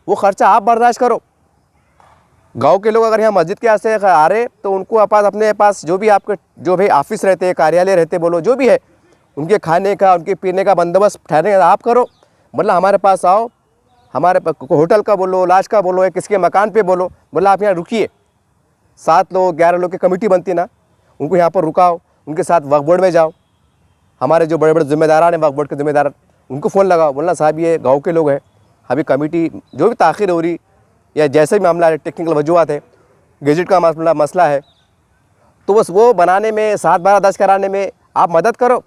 वो खर्चा आप बर्दाश्त करो। गांव के लोग अगर यहाँ मस्जिद के आसे आ रहे, तो उनको अपने पास जो भी आपके जो भी ऑफिस रहते हैं, कार्यालय रहते, बोलो जो भी है, उनके खाने का, उनके पीने का बंदोबस्त ठहरने का आप करो। मतलब हमारे पास आओ, हमारे होटल का बोलो, लॉज का बोलो, या किसके मकान पे बोलो, बोला आप यहाँ रुकिए, 7 लोग 11 लोग की कमेटी बनती ना, उनको यहाँ पर रुकाओ, उनके साथ वक्फ बोर्ड में जाओ, हमारे जो बड़े बड़े ज़िम्मेदारान हैं, वक्फ बोर्ड के ज़िम्मेदार, उनको फ़ोन लगाओ, बोलना साहब ये गाँव के लोग हैं, अभी कमेटी जो भी ताख़िर हो रही या जैसे भी मामला है, टेक्निकल वजूहत है, गैजेट का मसला है, तो बस वो बनाने में, 7-12 कराने में आप मदद करो।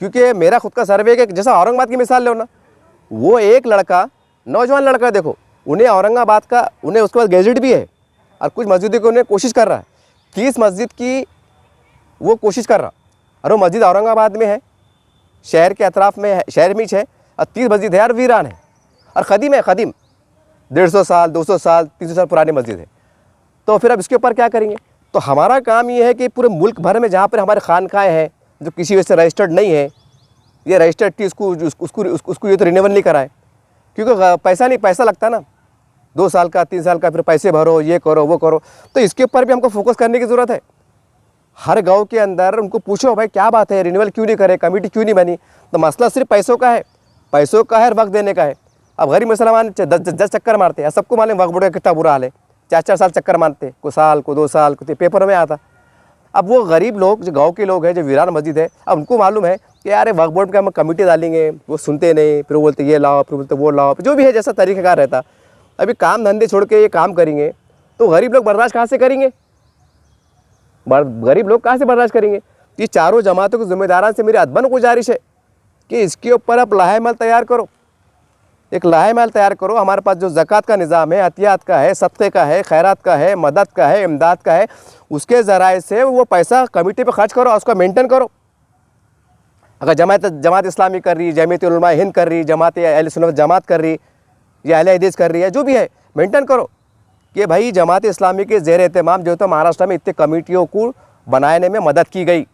क्योंकि मेरा खुद का सर्वे है कि जैसा औरंगाबाद की मिसाल लो ना, वो एक लड़का, नौजवान लड़का, देखो उन्हें औरंगाबाद का, उन्हें उसके बाद गैजेट भी है, और कुछ मस्जिदों को उन्हें कोशिश कर रहा है, 30 मस्जिद की वो कोशिश कर रहा, और वो मस्जिद औरंगाबाद में है, शहर के अतराफ़ में है, शहर में है, और 30 मस्जिद है और वीरान है, और ख़दीम है, ख़दीम 150 साल, 200 साल, 300 साल पुरानी मस्जिद है। तो फिर अब इसके ऊपर क्या करेंगे? तो हमारा काम ये है कि पूरे मुल्क भर में जहाँ पर हमारे खानकाएँ हैं जो किसी वजह से रजिस्टर्ड नहीं है, ये रजिस्टर्ड थी, उसको ये तो रिन्यूअल नहीं कराए, क्योंकि पैसा लगता ना, 2 साल का, 3 साल का, फिर पैसे भरो, ये करो, वो करो। तो इसके ऊपर भी हमको फोकस करने की ज़रूरत है। हर गांव के अंदर उनको पूछो भाई क्या बात है, रिन्यूअल क्यों नहीं करे, कमेटी क्यों नहीं बनी? तो मसला सिर्फ पैसों का है और वक्त देने का है। अब गरीब मुसलमान 10 चक्कर मारते हैं, सबको मालूम वक्फ बोर्ड का कितना बुरा हाल है, 4-4 साल चक्कर मारते, को साल को 2 साल को, पेपर में आता। अब वो गरीब लोग, जो गांव के लोग हैं, जो वीरान मस्जिद है, अब उनको मालूम है कि यार वक्फ बोर्ड का हम कमेटी डालेंगे, वो सुनते नहीं, फिर वो बोलते ये लाओ, फिर बोलते वो लाओ, जो भी है जैसा तरीक़ेकार रहता। अभी काम धंधे छोड़ के ये काम करेंगे तो गरीब लोग बर्दाश्त कहाँ से करेंगे? गरीब लोग कहाँ से बर्दाश्त करेंगे? ये चारों जमातों के ज़िम्मेदारान से मेरी अदबन गुजारिश है कि इसके ऊपर आप लाहेमल तैयार करो, एक लाहेमल तैयार करो। हमारे पास जो ज़कात का निज़ाम है, अतियात का है, सदक़े का है, खैरात का है, मदद का है, इमदाद का है, उसके ज़राए से वो पैसा कमेटी पे खर्च करो, उसको मेंटेन करो। अगर जमात इस्लामी कर रही, जमीयत उलमा हिंद कर रही, जमात अहले सुन्नत जमात कर रही, या अहले हदीस कर रही है, जो भी है, मेंटेन करो कि भाई जमात इस्लामी के ज़ेर एहतमाम जो तो महाराष्ट्र में इतने कमेटियों को बनाने में मदद की गई,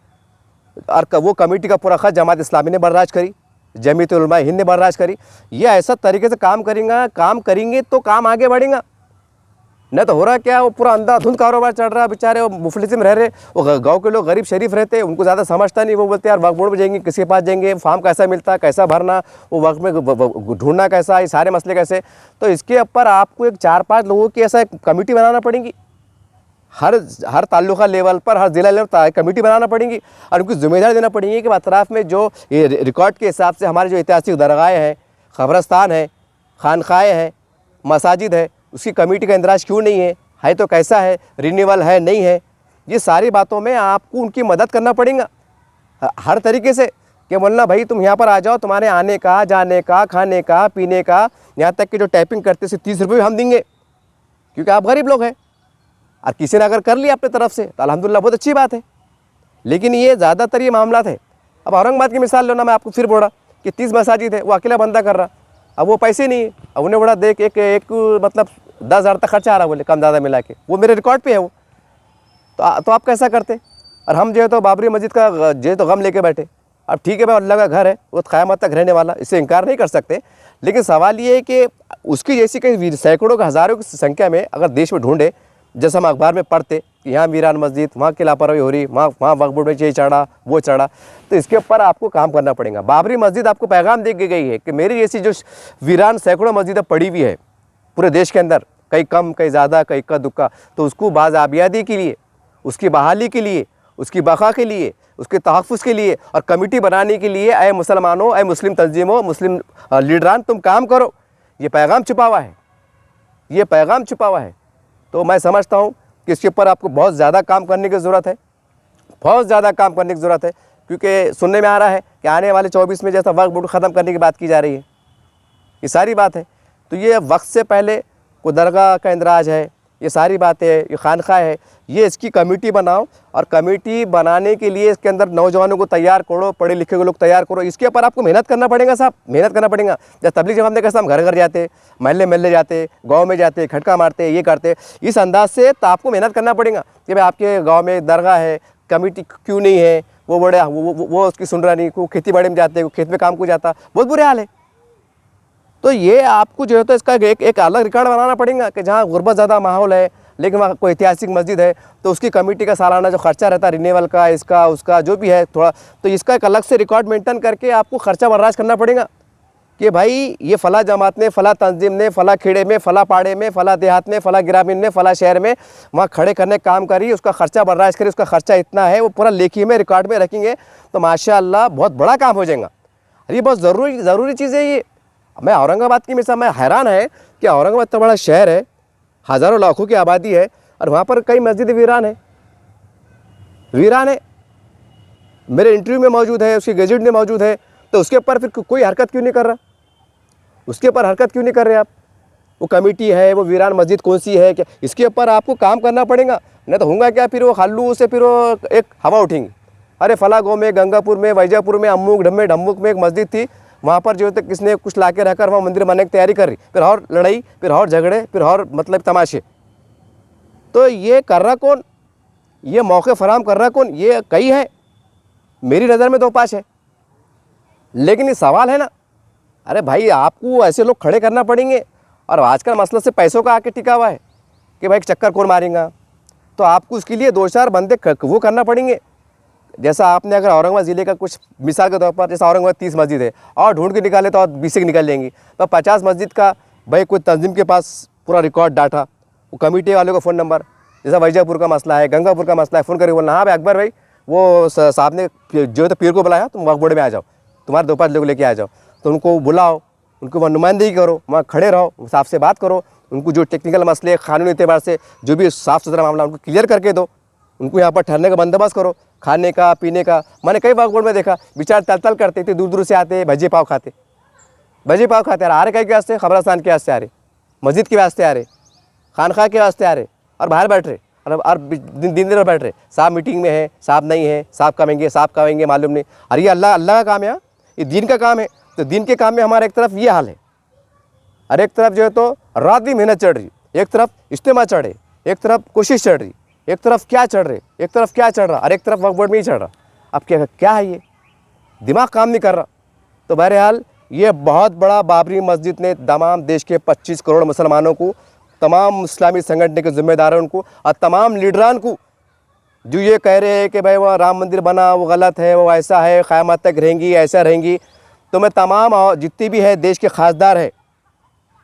और वो कमेटी का पूरा खर्च जमात इस्लामी ने बर्दाश्त करी, जमीयत उलमा हिंद ने बर्दाश्त करी। ये ऐसा तरीके से काम करेंगे तो काम आगे बढ़ेगा। नहीं तो हो रहा क्या, वो पूरा अंधाधुंध कारोबार चल रहा है, बेचारे वो मुफलिस में रह रहे, वो गांव के लोग गरीब शरीफ रहते हैं, उनको ज़्यादा समझता नहीं। वो बोलते यार वक्फ बोर्ड में जाएंगे, किसके पास जाएंगे, फॉर्म कैसा मिलता है, कैसा भरना, वो वक्त में ढूंढना कैसा, ये सारे मसले कैसे। तो इसके ऊपर आपको एक 4-5 लोगों की ऐसा कमेटी बनाना पड़ेगी, हर ताल्लुका लेवल पर, हर ज़िला लेवल पर कमेटी बनाना पड़ेगी, और उनको जिम्मेदारी देना पड़ेगी कि अतराफ़ में जो ये रिकॉर्ड के हिसाब से हमारे जो ऐतिहासिक दरगाहें हैं, ख़बरस्तान है, खानखाएँ हैं, मसाजिद है, उसकी कमेटी का इंदराज क्यों नहीं है तो कैसा है, रिन्यूअल है नहीं है, ये सारी बातों में आपको उनकी मदद करना पड़ेगा हर तरीके से। कि बोलना भाई तुम यहाँ पर आ जाओ, तुम्हारे आने का, जाने का, खाने का, पीने का, यहाँ तक कि जो टैपिंग करते से 30 रुपये भी हम देंगे, क्योंकि आप गरीब लोग हैं। और किसी ने अगर कर लिया अपने तरफ से तो अल्हम्दुलिल्लाह बहुत अच्छी बात है। लेकिन ये ज़्यादातर ये मामला है। अब औरंगाबाद की मिसाल लो ना, मैं आपको फिर बोल रहा कि 30 मसाजिद है, वो अकेला बंदा कर रहा, अब वो पैसे नहीं है, अब उन्हें बड़ा देख एक मतलब 10,000 तक खर्चा आ रहा, बोले कम ज़्यादा मिला के, वो मेरे रिकॉर्ड पे है वो। तो आप कैसा करते? और हम जो है तो बाबरी मस्जिद का जो है तो गम लेके बैठे। अब ठीक है भाई, अल्लाह का घर है, वो क़यामत तक रहने वाला, इससे इनकार नहीं कर सकते। लेकिन सवाल ये है कि उसकी जैसी कई सैकड़ों का, हज़ारों की संख्या में अगर देश में ढूंढे, जैसे हम अखबार में पढ़ते कि यहाँ वीरान मस्जिद, वहाँ की लापरवाही हो रही, वहाँ वक्फ बोर्ड में ये चढ़ा वो चढ़ा, तो इसके ऊपर आपको काम करना पड़ेगा। बाबरी मस्जिद आपको पैगाम दे गई है कि मेरी जैसी जो वीरान सैकड़ों मस्जिदें पड़ी हुई है पूरे देश के अंदर, कई कम, कई ज़्यादा, कई इक्का दुक्का, तो उसको बाज़ाबियादी के लिए, उसकी बहाली के लिए, उसकी बका के लिए, उसके तहफ़्फ़ुज़ के लिए और कमेटी बनाने के लिए, ऐ मुसलमानों, ऐ मुस्लिम तंजीमों, मुस्लिम लीडरान, तुम काम करो। ये पैगाम छुपा हुआ है, ये पैगाम छुपा हुआ है। तो मैं समझता हूँ कि इसके ऊपर आपको बहुत ज़्यादा काम करने की ज़रूरत है, बहुत ज़्यादा काम करने की ज़रूरत है। क्योंकि सुनने में आ रहा है कि आने वाले 24 में जैसा वक्फ बोर्ड ख़त्म करने की बात की जा रही है, ये सारी बात है। तो ये वक्त से पहले कोई दरगाह का इंदराज है, ये सारी बातें है, ये खानखा है, ये इसकी कमेटी बनाओ और कमेटी बनाने के लिए इसके अंदर नौजवानों को तैयार करो, पढ़े लिखे को लोग तैयार करो। इसके ऊपर आपको मेहनत करना पड़ेगा साहब, मेहनत करना पड़ेगा। जब तबलीग जमात ने कैसे हम घर घर जाते, महल्ले महल्ले जाते, गांव में जाते, खटका मारते, ये करते, इस अंदाज से तो आपको मेहनत करना पड़ेगा कि भाई आपके गाँव में दरगाह है, कमेटी क्यों नहीं है, वो बड़े वो उसकी सुन रहा नहीं, को खेती बाड़ी में जाते, खेत में काम को जाता, बहुत बुरे हाल है। तो ये आपको जो है तो इसका एक अलग रिकॉर्ड बनाना पड़ेगा कि जहाँ गुर्बत ज़्यादा माहौल है लेकिन वहाँ कोई ऐतिहासिक मस्जिद है तो उसकी कमेटी का सालाना जो खर्चा रहता है रिन्यूअल का, इसका उसका जो भी है थोड़ा, तो इसका एक अलग से रिकॉर्ड मेंटेन करके आपको खर्चा बर्दाश्त करना पड़ेगा कि भाई ये फ़ला जमात ने, फ़ला तंजीम ने, फ़ला खेड़े में, फ़ला पाड़े में, फ़ला देहात में, फ़ला ग्रामीण में, फ़ला शहर में वहाँ खड़े करने का काम करी, उसका खर्चा बर्दाश्त करी, उसका खर्चा इतना है, वो पूरा लेखी में रिकॉर्ड में रखेंगे तो माशाअल्लाह बहुत बड़ा काम हो जाएगा। ये बहुत ज़रूरी चीज़ है ये। मैं औरंगाबाद की मिसाल, मैं हैरान है कि औरंगाबाद इतना बड़ा शहर है, हज़ारों लाखों की आबादी है और वहाँ पर कई मस्जिद वीरान है। मेरे इंटरव्यू में मौजूद है, उसकी गैजेट में मौजूद है, तो उसके ऊपर फिर कोई हरकत क्यों नहीं कर रहा? उसके ऊपर हरकत क्यों नहीं कर रहे आप? वो कमेटी है, वो वीरान मस्जिद कौन सी है क्या, इसके ऊपर आपको काम करना पड़ेगा। नहीं तो होगा क्या, फिर वो खालू से फिर वो एक हवा उठेंगी, अरे फला गाँव में, गंगापुर में, वैजापुर में, अम्मुक ढम्मुक में एक मस्जिद थी, वहाँ पर जो है तो किसने कुछ ला के रखकर वहाँ मंदिर बनाने की तैयारी कर रही, फिर और लड़ाई, फिर और झगड़े, फिर और मतलब तमाशे। तो ये कर रहा कौन, ये मौके फराहम कर रहा कौन? ये कई है, मेरी नज़र में 2-5 है। लेकिन ये सवाल है ना, अरे भाई आपको ऐसे लोग खड़े करना पड़ेंगे। और आजकल मसला से पैसों का आके टिका हुआ है कि भाई चक्कर कौन मारेगा, तो आपको उसके लिए 2-4 बंदे वो करना पड़ेंगे। जैसा आपने अगर औरंगाबाद ज़िले का कुछ मिसाल के तौर पर, जैसा औरंगाबाद 30 मस्जिद है और ढूंढ के निकाले तो और 20 से निकल लेंगी, तो 50 मस्जिद का भाई कोई तंजीम के पास पूरा रिकॉर्ड डाटा, वो कमेटी वालों का फ़ोन नंबर, जैसा वैजापुर का मसला है, गंगापुर का मसला है, फ़ोन करके बोलना, हाँ भाई अकबर भाई वो साहब ने जो है तो पीर को बुलाया, तुम वक्फ बोर्ड में आ जाओ, तुम्हारे 2-5 लोग लेके आ जाओ, तो उनको बुलाओ, उनको वहाँ नुमाइंदगी करो, वहाँ खड़े रहो, साहब से बात करो, उनको जो टेक्निकल मसले कानूनी एतबार से जो भी साफ़ सुथरा मामला उनको क्लियर करके दो, उनको यहाँ पर ठहरने का बंदोबस्त करो, खाने का पीने का। मैंने कई वक्फ बोर्ड में देखा बेचारे तल करते थे, दूर दूर से आते, भजी पाव खाते आ रहे, कहीं के वास्ते, खबरस्तान के वास्ते आ रहे, मस्जिद के वास्ते आ रहे, खानखा के वास्ते आ रहे, और बाहर बैठ रहे और दिन भर बैठ रहे, साहब मीटिंग में है, साहब नहीं है, साहब कहेंगे मालूम नहीं। अरे ये अल्लाह का काम है, ये दीन का काम है। तो दीन के काम में हमारा एक तरफ ये हाल है, और एक तरफ जो है तो रात भी मेहनत चढ़ रही, एक तरफ इज्तिमा चढ़े, एक तरफ कोशिश चढ़ रही, एक तरफ क्या चढ़ रहा, और एक तरफ वक्फ बोर्ड में ही चढ़ रहा। अब क्या है ये, दिमाग काम नहीं कर रहा। तो बहरहाल ये बहुत बड़ा बाबरी मस्जिद ने तमाम देश के 25 करोड़ मुसलमानों को, तमाम इस्लामी संगठन के ज़िम्मेदारों को और तमाम लीडरान को जो ये कह रहे हैं कि भाई वह राम मंदिर बना वो गलत है, वो ऐसा है, क़यामत तक रहेंगी, ऐसा रहेंगी, तो मैं तमाम जितनी भी है देश के खासदार है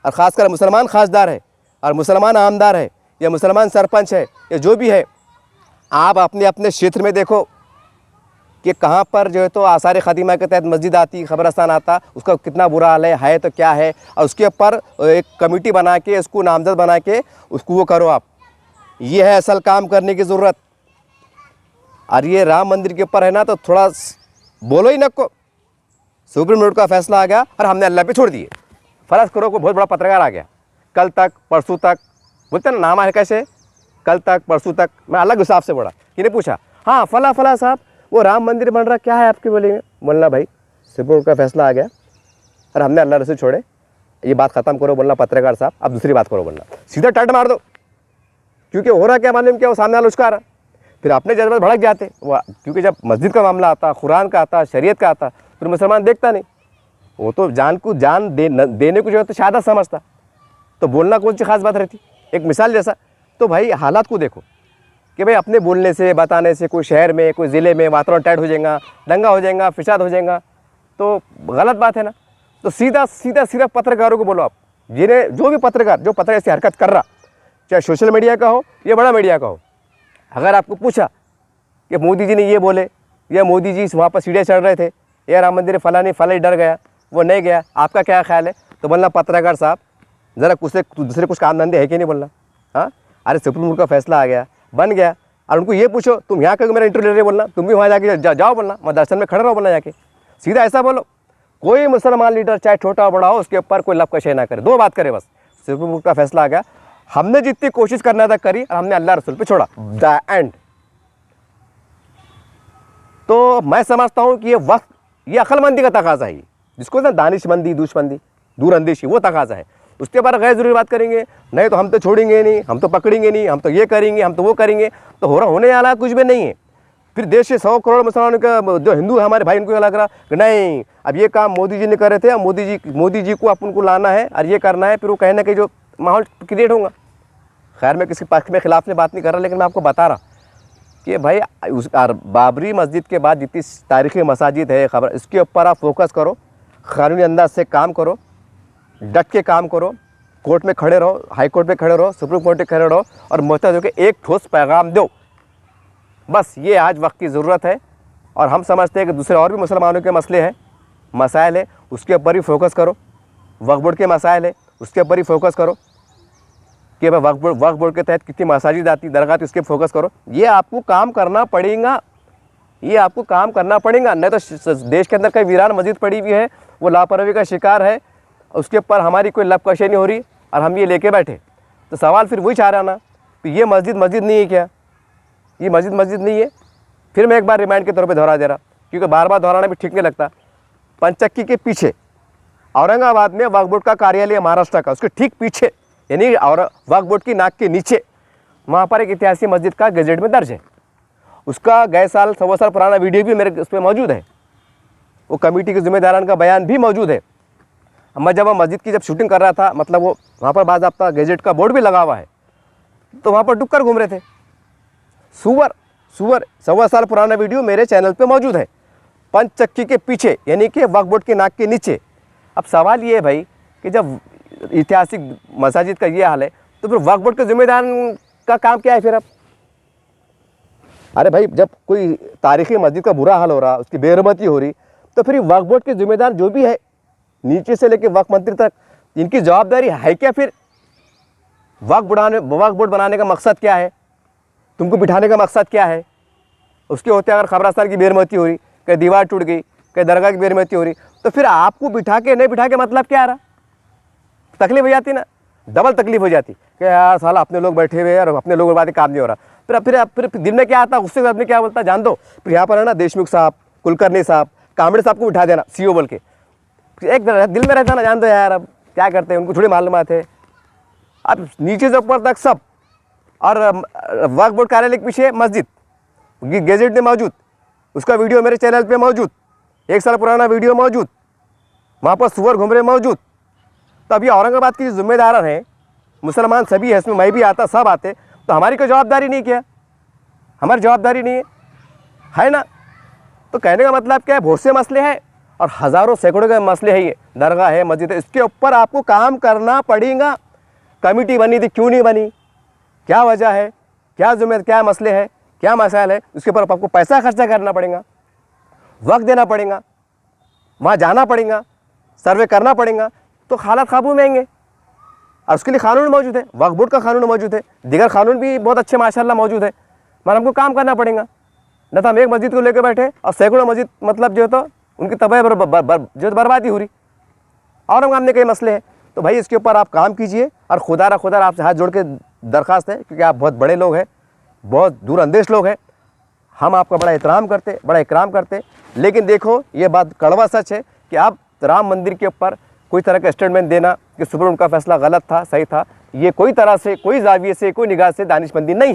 और ख़ासकर मुसलमान खासदार है और मुसलमान आमदार है या मुसलमान सरपंच है या जो भी है, आप अपने अपने क्षेत्र में देखो कि कहाँ पर जो है तो आसार ख़दीमा के तहत मस्जिद आती, ख़बरस्तान आता, उसका कितना बुरा हाल है तो क्या है, और उसके ऊपर एक कमेटी बना के उसको नामजद बना के उसको वो करो आप। ये है असल काम करने की ज़रूरत। और ये राम मंदिर के ऊपर है ना तो थोड़ा बोलो ही नको, सुप्रीम कोर्ट का फैसला आ गया और हमने अल्लाह पे छोड़ दिए। फ़र्ज़ करो को बहुत बड़ा पत्रकार आ गया, कल तक परसों तक बोलते ना नाम है कैसे, कल तक परसों तक, मैं अलग हिसाब से बोला, किन्हें पूछा, हाँ फला साहब वो राम मंदिर बन रहा, क्या है आपके? बोलेंगे बोलना भाई सुप्रीम कोर्ट का फैसला आ गया और हमने अल्लाह रसूल छोड़े, ये बात ख़त्म करो बोलना पत्रकार साहब, अब दूसरी बात करो बोलना, सीधा टट मार दो। क्योंकि हो रहा क्या मालूम क्या, वो सामने वाला उसका रहा, फिर अपने जज्बात भड़क जाते वो, क्योंकि जब मस्जिद का मामला आता, कुरान का आता, शरीयत का आता, फिर मुसलमान देखता नहीं, वो तो जान देने को जो है तो शहादत समझता, तो बोलना कौन सी खास बात रहती। एक मिसाल जैसा, तो भाई हालात को देखो कि भाई अपने बोलने से बताने से कोई शहर में कोई ज़िले में वातावरण टाइट हो जाएगा, दंगा हो जाएगा, फिसाद हो जाएगा, तो गलत बात है ना। तो सीधा पत्रकारों को बोलो आप, जिन्हें जो भी पत्रकार जो पत्रकार ऐसी हरकत कर रहा, चाहे सोशल मीडिया का हो या बड़ा मीडिया का हो, अगर आपको पूछा कि मोदी जी ने ये बोले या मोदी जी वहाँ पर सीढ़ियाँ चढ़ रहे थे या राम मंदिर फला डर गया, वो नहीं गया, आपका क्या ख्याल है? तो बोलना पत्रकार साहब ज़रा दूसरे कुछ काम धंधे है कि नहीं बोलना। हाँ, अरे सुप्रीम कोर्ट का फैसला आ गया, बन गया, और उनको ये पूछो तुम यहाँ का मेरा इंटरव्यू ले रहे बोलना, तुम भी वहाँ जाके जाओ बोलना, मैं दर्शन में खड़े रहो बोलना जाके, सीधा ऐसा बोलो। कोई मुसलमान लीडर चाहे छोटा बड़ा हो उसके ऊपर कोई लपकशे ना करे, 2 बात करे बस। सुप्रीम कोर्ट का फैसला आ गया, हमने जितनी कोशिश करना था करी और हमने अल्लाह रसूल पे छोड़ा, द एंड। तो मैं समझता हूँ कि ये वक्त, ये अक्लमंदी का तकाजा है, जिसको ना दानिशमंदी, दूरअंदेशी, वो तकाजा है। उसके बाद गैर जरूरी बात करेंगे, नहीं तो हम तो छोड़ेंगे नहीं, हम तो पकड़ेंगे नहीं, हम तो ये करेंगे, हम तो वो करेंगे, तो होने वाला कुछ भी नहीं है। फिर देश के 100 करोड़ मुसलमानों का जो हिंदू है हमारे भाई, उनको लग रहा कि नहीं अब ये काम मोदी जी ने करे थे, मोदी जी को अपन को लाना है और ये करना है, फिर वो कहने के जो माहौल क्रिएट होगा। खैर मैं किसी पक्ष में खिलाफ में बात नहीं कर रहा, लेकिन मैं आपको बता रहा कि भाई उस बाबरी मस्जिद के बाद जितनी तारीख़ी मसाजिद है खबर, इसके ऊपर आप फोकस करो, कानूनी अंदाज से काम करो, डट के काम करो, कोर्ट में खड़े रहो, हाई कोर्ट में खड़े रहो, सुप्रीम कोर्ट में खड़े रहो और मुस्तैद होकर एक ठोस पैगाम दो। बस ये आज वक्त की ज़रूरत है। और हम समझते हैं कि दूसरे और भी मुसलमानों के मसले हैं, मसाइल है, उसके ऊपर ही फोकस करो। वक्फ बोर्ड के मसाइल है, उसके ऊपर ही फोकस करो कि भाई वक्फ बोर्ड के तहत कितनी मसाजिद आती, दरगाह आती, उसके फोकस करो। ये आपको काम करना पड़ेगा, ये आपको काम करना पड़ेगा। नहीं तो देश के अंदर कई वीरान मस्जिद पड़ी हुई है, वो लापरवाही का शिकार है, उसके ऊपर हमारी कोई लपकशी नहीं हो रही और हम ये लेके बैठे। तो सवाल फिर वही चाह रहा ना, तो ये मस्जिद नहीं है क्या? ये मस्जिद नहीं है। फिर मैं एक बार रिमाइंड के तौर पे दोहरा दे रहा, क्योंकि बार बार दोहराना भी ठीक नहीं लगता। पंचक्की के पीछे औरंगाबाद में वक्फ बोर्ड का कार्यालय महाराष्ट्र का, उसके ठीक पीछे यानी और वक्फ बोर्ड की नाक के नीचे वहाँ पर एक ऐतिहासिक मस्जिद का गजट में दर्ज है। उसका गए साल 1.25 साल पुराना वीडियो भी मेरे उसमें मौजूद है, वो कमेटी के जिम्मेदारान का बयान भी मौजूद है। मैं जब मस्जिद की शूटिंग कर रहा था, मतलब वो वहाँ पर बाज़ाब्ता गैजेट का बोर्ड भी लगा हुआ है, तो वहाँ पर डुक्कर घूम रहे थे, सुअर 1.25 साल पुराना वीडियो मेरे चैनल पे मौजूद है। पंचक्की के पीछे यानी कि वक्फ बोर्ड के नाक के नीचे। अब सवाल ये है भाई कि जब ऐतिहासिक मसाजिद का ये हाल है, तो फिर वक्फ बोर्ड के जिम्मेदार का काम क्या है फिर? अब अरे भाई जब कोई तारीख़ी मस्जिद का बुरा हाल हो रहा, उसकी बेरहमती हो रही, तो फिर वक्फ बोर्ड के जिम्मेदार जो भी है नीचे से लेकर वक्फ मंत्री तक, इनकी जवाबदारी है क्या फिर? वक्फ बोर्ड बनाने का मकसद क्या है? तुमको बिठाने का मकसद क्या है? उसके होते अगर खबरस्तान की बेरहमती हो रही, कहीं दीवार टूट गई, कहीं दरगाह की बेरहमती हो रही, तो फिर आपको बिठा के नहीं बिठा के मतलब क्या आ रहा? तकलीफ हो जाती ना, डबल तकलीफ हो जाती कि यार साला अपने लोग बैठे हुए और अपने लोगों बातें काम नहीं हो रहा। फिर दिन में क्या आता, उससे आदमी क्या बोलता जान दो, फिर यहाँ पर है ना देशमुख साहब, कुलकर्णी साहब, कामड़े साहब को बिठा देना CEO बोल के। एक दिल में रहता ना, जान दो यार अब क्या करते हैं, उनको थोड़ी मालूमात है। अब नीचे से ऊपर तक सब, और वक्फ बोर्ड कार्यालय के पीछे मस्जिद गैजेट में मौजूद, उसका वीडियो मेरे चैनल पे मौजूद, 1 साल पुराना वीडियो मौजूद, वहाँ पर सुअर घूम रहे मौजूद। तो अभी औरंगाबाद की जो जिम्मेदार हैं, मुसलमान सभी है, इसमें मैं भी आता, सब आते, तो हमारी कोई जवाबदारी नहीं क्या? हमारी जवाबदारी नहीं है ना? तो कहने का मतलब क्या है, बहुत से मसले हैं और हज़ारों सैकड़ों के मसले हैं, ये दरगाह है, मस्जिद है, इसके ऊपर आपको काम करना पड़ेगा। कमेटी बनी थी, क्यों नहीं बनी, क्या वजह है, क्या मसले हैं, क्या मसाइल है, उसके ऊपर आपको पैसा खर्चा करना पड़ेगा, वक्त देना पड़ेगा, वहाँ जाना पड़ेगा, सर्वे करना पड़ेगा, तो हालात काबू में आएंगे। और उसके लिए कानून मौजूद है, वक्फ बोर्ड का कानून मौजूद है, दीगर कानून भी बहुत अच्छे माशाल्लाह मौजूद है, मगर हमको काम करना पड़ेगा। न तो हम एक मस्जिद को लेकर बैठे और सैकड़ों मस्जिद मतलब जो है तो उनकी तबाही जो बर्बादी हो रही, और हम सामने कई मसले हैं। तो भाई इसके ऊपर आप काम कीजिए, और खुदा आपसे हाथ जोड़ के दरख्वास्त है, क्योंकि आप बहुत बड़े लोग हैं, बहुत दूरअंदेश लोग हैं, हम आपका बड़ा इकराम करते। लेकिन देखो ये बात कड़वा सच है कि आप राम मंदिर के ऊपर कोई तरह का स्टेटमेंट देना कि सुप्रीम कोर्ट का फैसला गलत था, सही था, ये कोई तरह से, कोई जाविये से, कोई निगाह से दानिशमंदी नहीं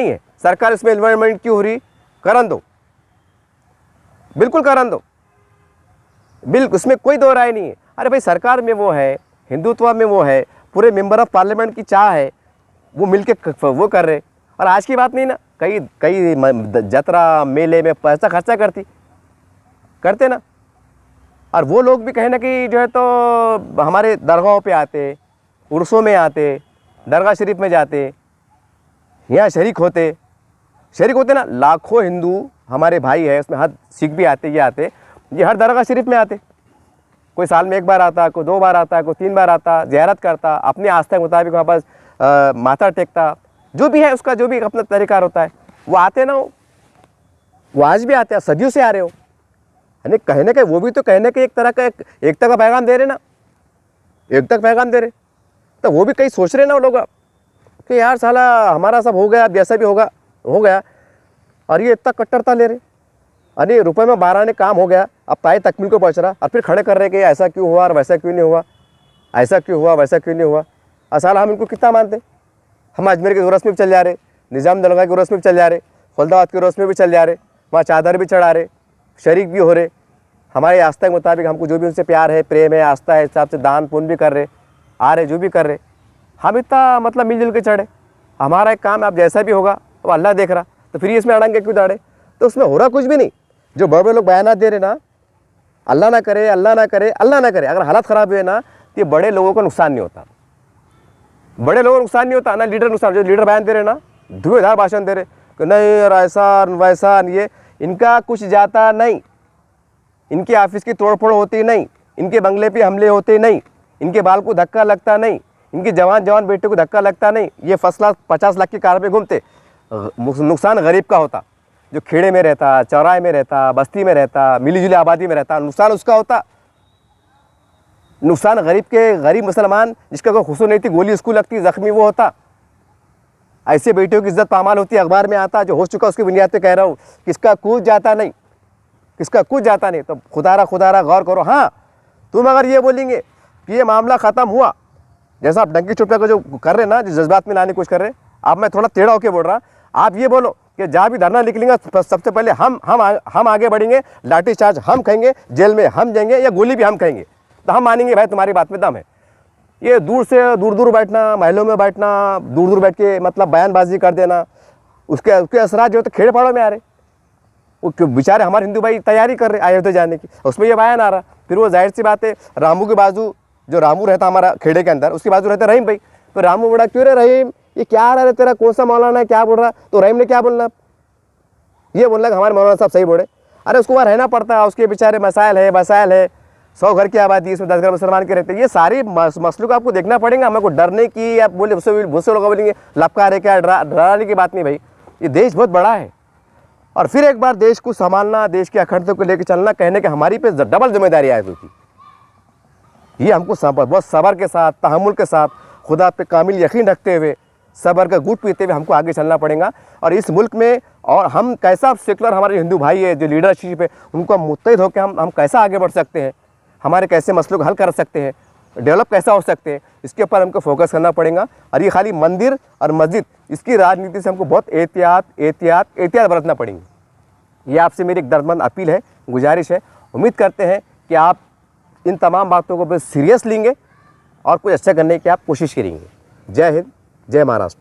है। सरकार इसमें इन्वॉल्वमेंट क्यों हो रही, करन दो, बिल्कुल करन दो, बिल्कुल, उसमें कोई दो राय नहीं है। अरे भाई सरकार में वो है, हिंदुत्व में वो है, पूरे मेंबर ऑफ पार्लियामेंट की चाह है, वो मिलके वो कर रहे। और आज की बात नहीं ना, कई जतरा मेले में पैसा खर्चा करते ना, और वो लोग भी कहीं ना कहीं जो है तो हमारे दरगाहों पे आते, उर्सों में आते, दरगाह शरीफ में जाते, यहाँ शरीक होते ना। लाखों हिंदू हमारे भाई है, उसमें हर सिख भी आते, ये हर दरगाह शरीफ में आते। कोई साल में 1 बार आता, कोई 2 बार आता, कोई 3 बार आता, ज़ियारत करता, अपनी आस्था के मुताबिक वहाँ पर माथा टेकता, जो भी है उसका जो भी अपना तरीका होता है, वो आते ना हो, वो आज भी आते हैं, सदियों से आ रहे हो, यानी कहने के वो भी तो कहने के एक तरह का एकता का पैगाम दे रहे ना, एकता का पैगाम दे रहे, तो वो भी कहीं सोच रहे ना वो लोग कि यार साला हमारा सब हो गया, जैसा भी होगा हो गया, और ये इतना कट्टरता ले रहे, अरे रुपए में 12 ने काम हो गया, अब पाए तकमील को पहुँच रहा, और फिर खड़े कर रहे कि ऐसा क्यों हुआ और वैसा क्यों नहीं हुआ, ऐसा क्यों हुआ वैसा क्यों नहीं हुआ। असल हम इनको कितना मानते, हम अजमेर के उर्स में भी चल जा रहे, निज़ाम दरगाह के उर्स में भी चल जा रहे, फौलदाबाद के उर्स में भी चल जा रहे, वहाँ चादर भी चढ़ा रहे, शरीक भी हो रहे, हमारे आस्था के मुताबिक हमको जो भी उनसे प्यार है, प्रेम है, आस्था है, हिसाब से दान पुण्य भी कर रहे, आ रहे जो भी कर रहे, हम इतना मतलब मिलजुल के चढ़े, हमारा एक काम आप जैसा भी होगा वो अल्लाह देख रहा, तो फिर इसमें अड़ंगे क्यों दाड़े, तो उसमें हो रहा कुछ भी नहीं। जो बड़े बड़े लोग बयान दे रहे ना, अल्लाह ना करे अल्लाह ना करे अल्लाह ना करे, अगर हालत ख़राब हुए ना तो ये बड़े लोगों को नुकसान नहीं होता, बड़े लोगों को नुकसान नहीं होता ना, लीडर नुकसान। जो लीडर बयान दे रहे ना, धुएंधार भाषण दे रहे कि नहीं और ऐसा वैसा, ये इनका कुछ जाता नहीं, इनके ऑफिस की तोड़फोड़ होती नहीं, इनके बंगले पे हमले होते नहीं, इनके बाल को धक्का लगता नहीं, इनके जवान जवान बेटे को धक्का लगता नहीं, ये 50 लाख की कार पे घूमते, नुकसान गरीब का होता, जो खेड़े में रहता, चौराहे में रहता, बस्ती में रहता, मिलीजुली आबादी में रहता, नुकसान उसका होता। नुकसान गरीब के, गरीब मुसलमान जिसका कोई खुशो नहीं थी, गोली उसको लगती, जख्मी वो होता। ऐसे बेटियों की इज्जत पामाल होती, अखबार में आता, जो हो चुका उसकी बुनियाद पे कह रहा हूँ, किसका कुछ जाता नहीं, किसका कुछ जाता नहीं। तो खुदारा गौर करो। हाँ, तुम अगर ये बोलेंगे कि ये मामला ख़त्म हुआ, जैसा आप डंकी चुपड़ा को जो कर रहे ना, जो जज्बात में लाने की कोशिश कर रहे, अब मैं थोड़ा टेढ़ा होकर बोल रहा, आप ये बोलो कि जहाँ भी धरना निकलेंगे सबसे पहले हम आगे बढ़ेंगे, लाठी चार्ज हम खाएंगे, जेल में हम जाएंगे या गोली भी हम खाएंगे, तो हम मानेंगे भाई तुम्हारी बात में दम है। ये दूर बैठना, महलों में बैठना, दूर बैठ के मतलब बयानबाजी कर देना, उसके असरात जो तो खेड़े पाड़ों में आ रहे, वो बेचारे हमारे हिंदू भाई तैयारी कर रहे अयोध्या जाने की, उसमें ये बयान आ रहा, फिर वो जाहिर सी बात है रामू के बाजू, जो रामू रहता हमारा खेड़े के अंदर, उसके बाजू रहता रहीम भाई, तो रामू बड़ा क्यों रे रहीम, ये क्या रहा है तेरा, कौन सा मौलाना है, क्या बोल रहा, तो रहीम ने क्या बोलना, ये बोलना कि हमारे मौलाना साहब सही बोले। अरे उसको वहाँ रहना पड़ता है, उसके बेचारे मसाइल है 100 घर की आबादी, इसमें 10 घर मुसलमान के रहते हैं, ये सारी मसलों को आपको देखना पड़ेगा। हमें को डरने की, आप बोले बहुत से लोग बोलेंगे लपकार है क्या, डराने की बात नहीं भाई, ये देश बहुत बड़ा है, और फिर एक बार देश को संभालना, देश की अखंडता को लेकर चलना, कहने के हमारी पे डबल जिम्मेदारी आए हुई थी। ये हमको बहुत सब्र के साथ, तहम्मुल के साथ, खुदा पे कामिल यकीन रखते हुए, सब्र का घूंट पीते हुए हमको आगे चलना पड़ेगा। और इस मुल्क में, और हम कैसा सेकुलर हमारे हिंदू भाई है जो लीडरशिप है, उनको मुत्तहिद होकर हम कैसा आगे बढ़ सकते हैं, हमारे कैसे मसलों को हल कर सकते हैं, डेवलप कैसा हो सकते हैं, इसके ऊपर हमको फोकस करना पड़ेगा। और ये खाली मंदिर और मस्जिद, इसकी राजनीति से हमको बहुत एहतियात बरतना पड़ेगी। ये आपसे मेरी एक दर्दमंद अपील है, गुजारिश है। उम्मीद करते हैं कि आप इन तमाम बातों को बहुत सीरियस लेंगे और कुछ अच्छा करने की आप कोशिश करेंगे। जय हिंद, जय महाराष्ट्र।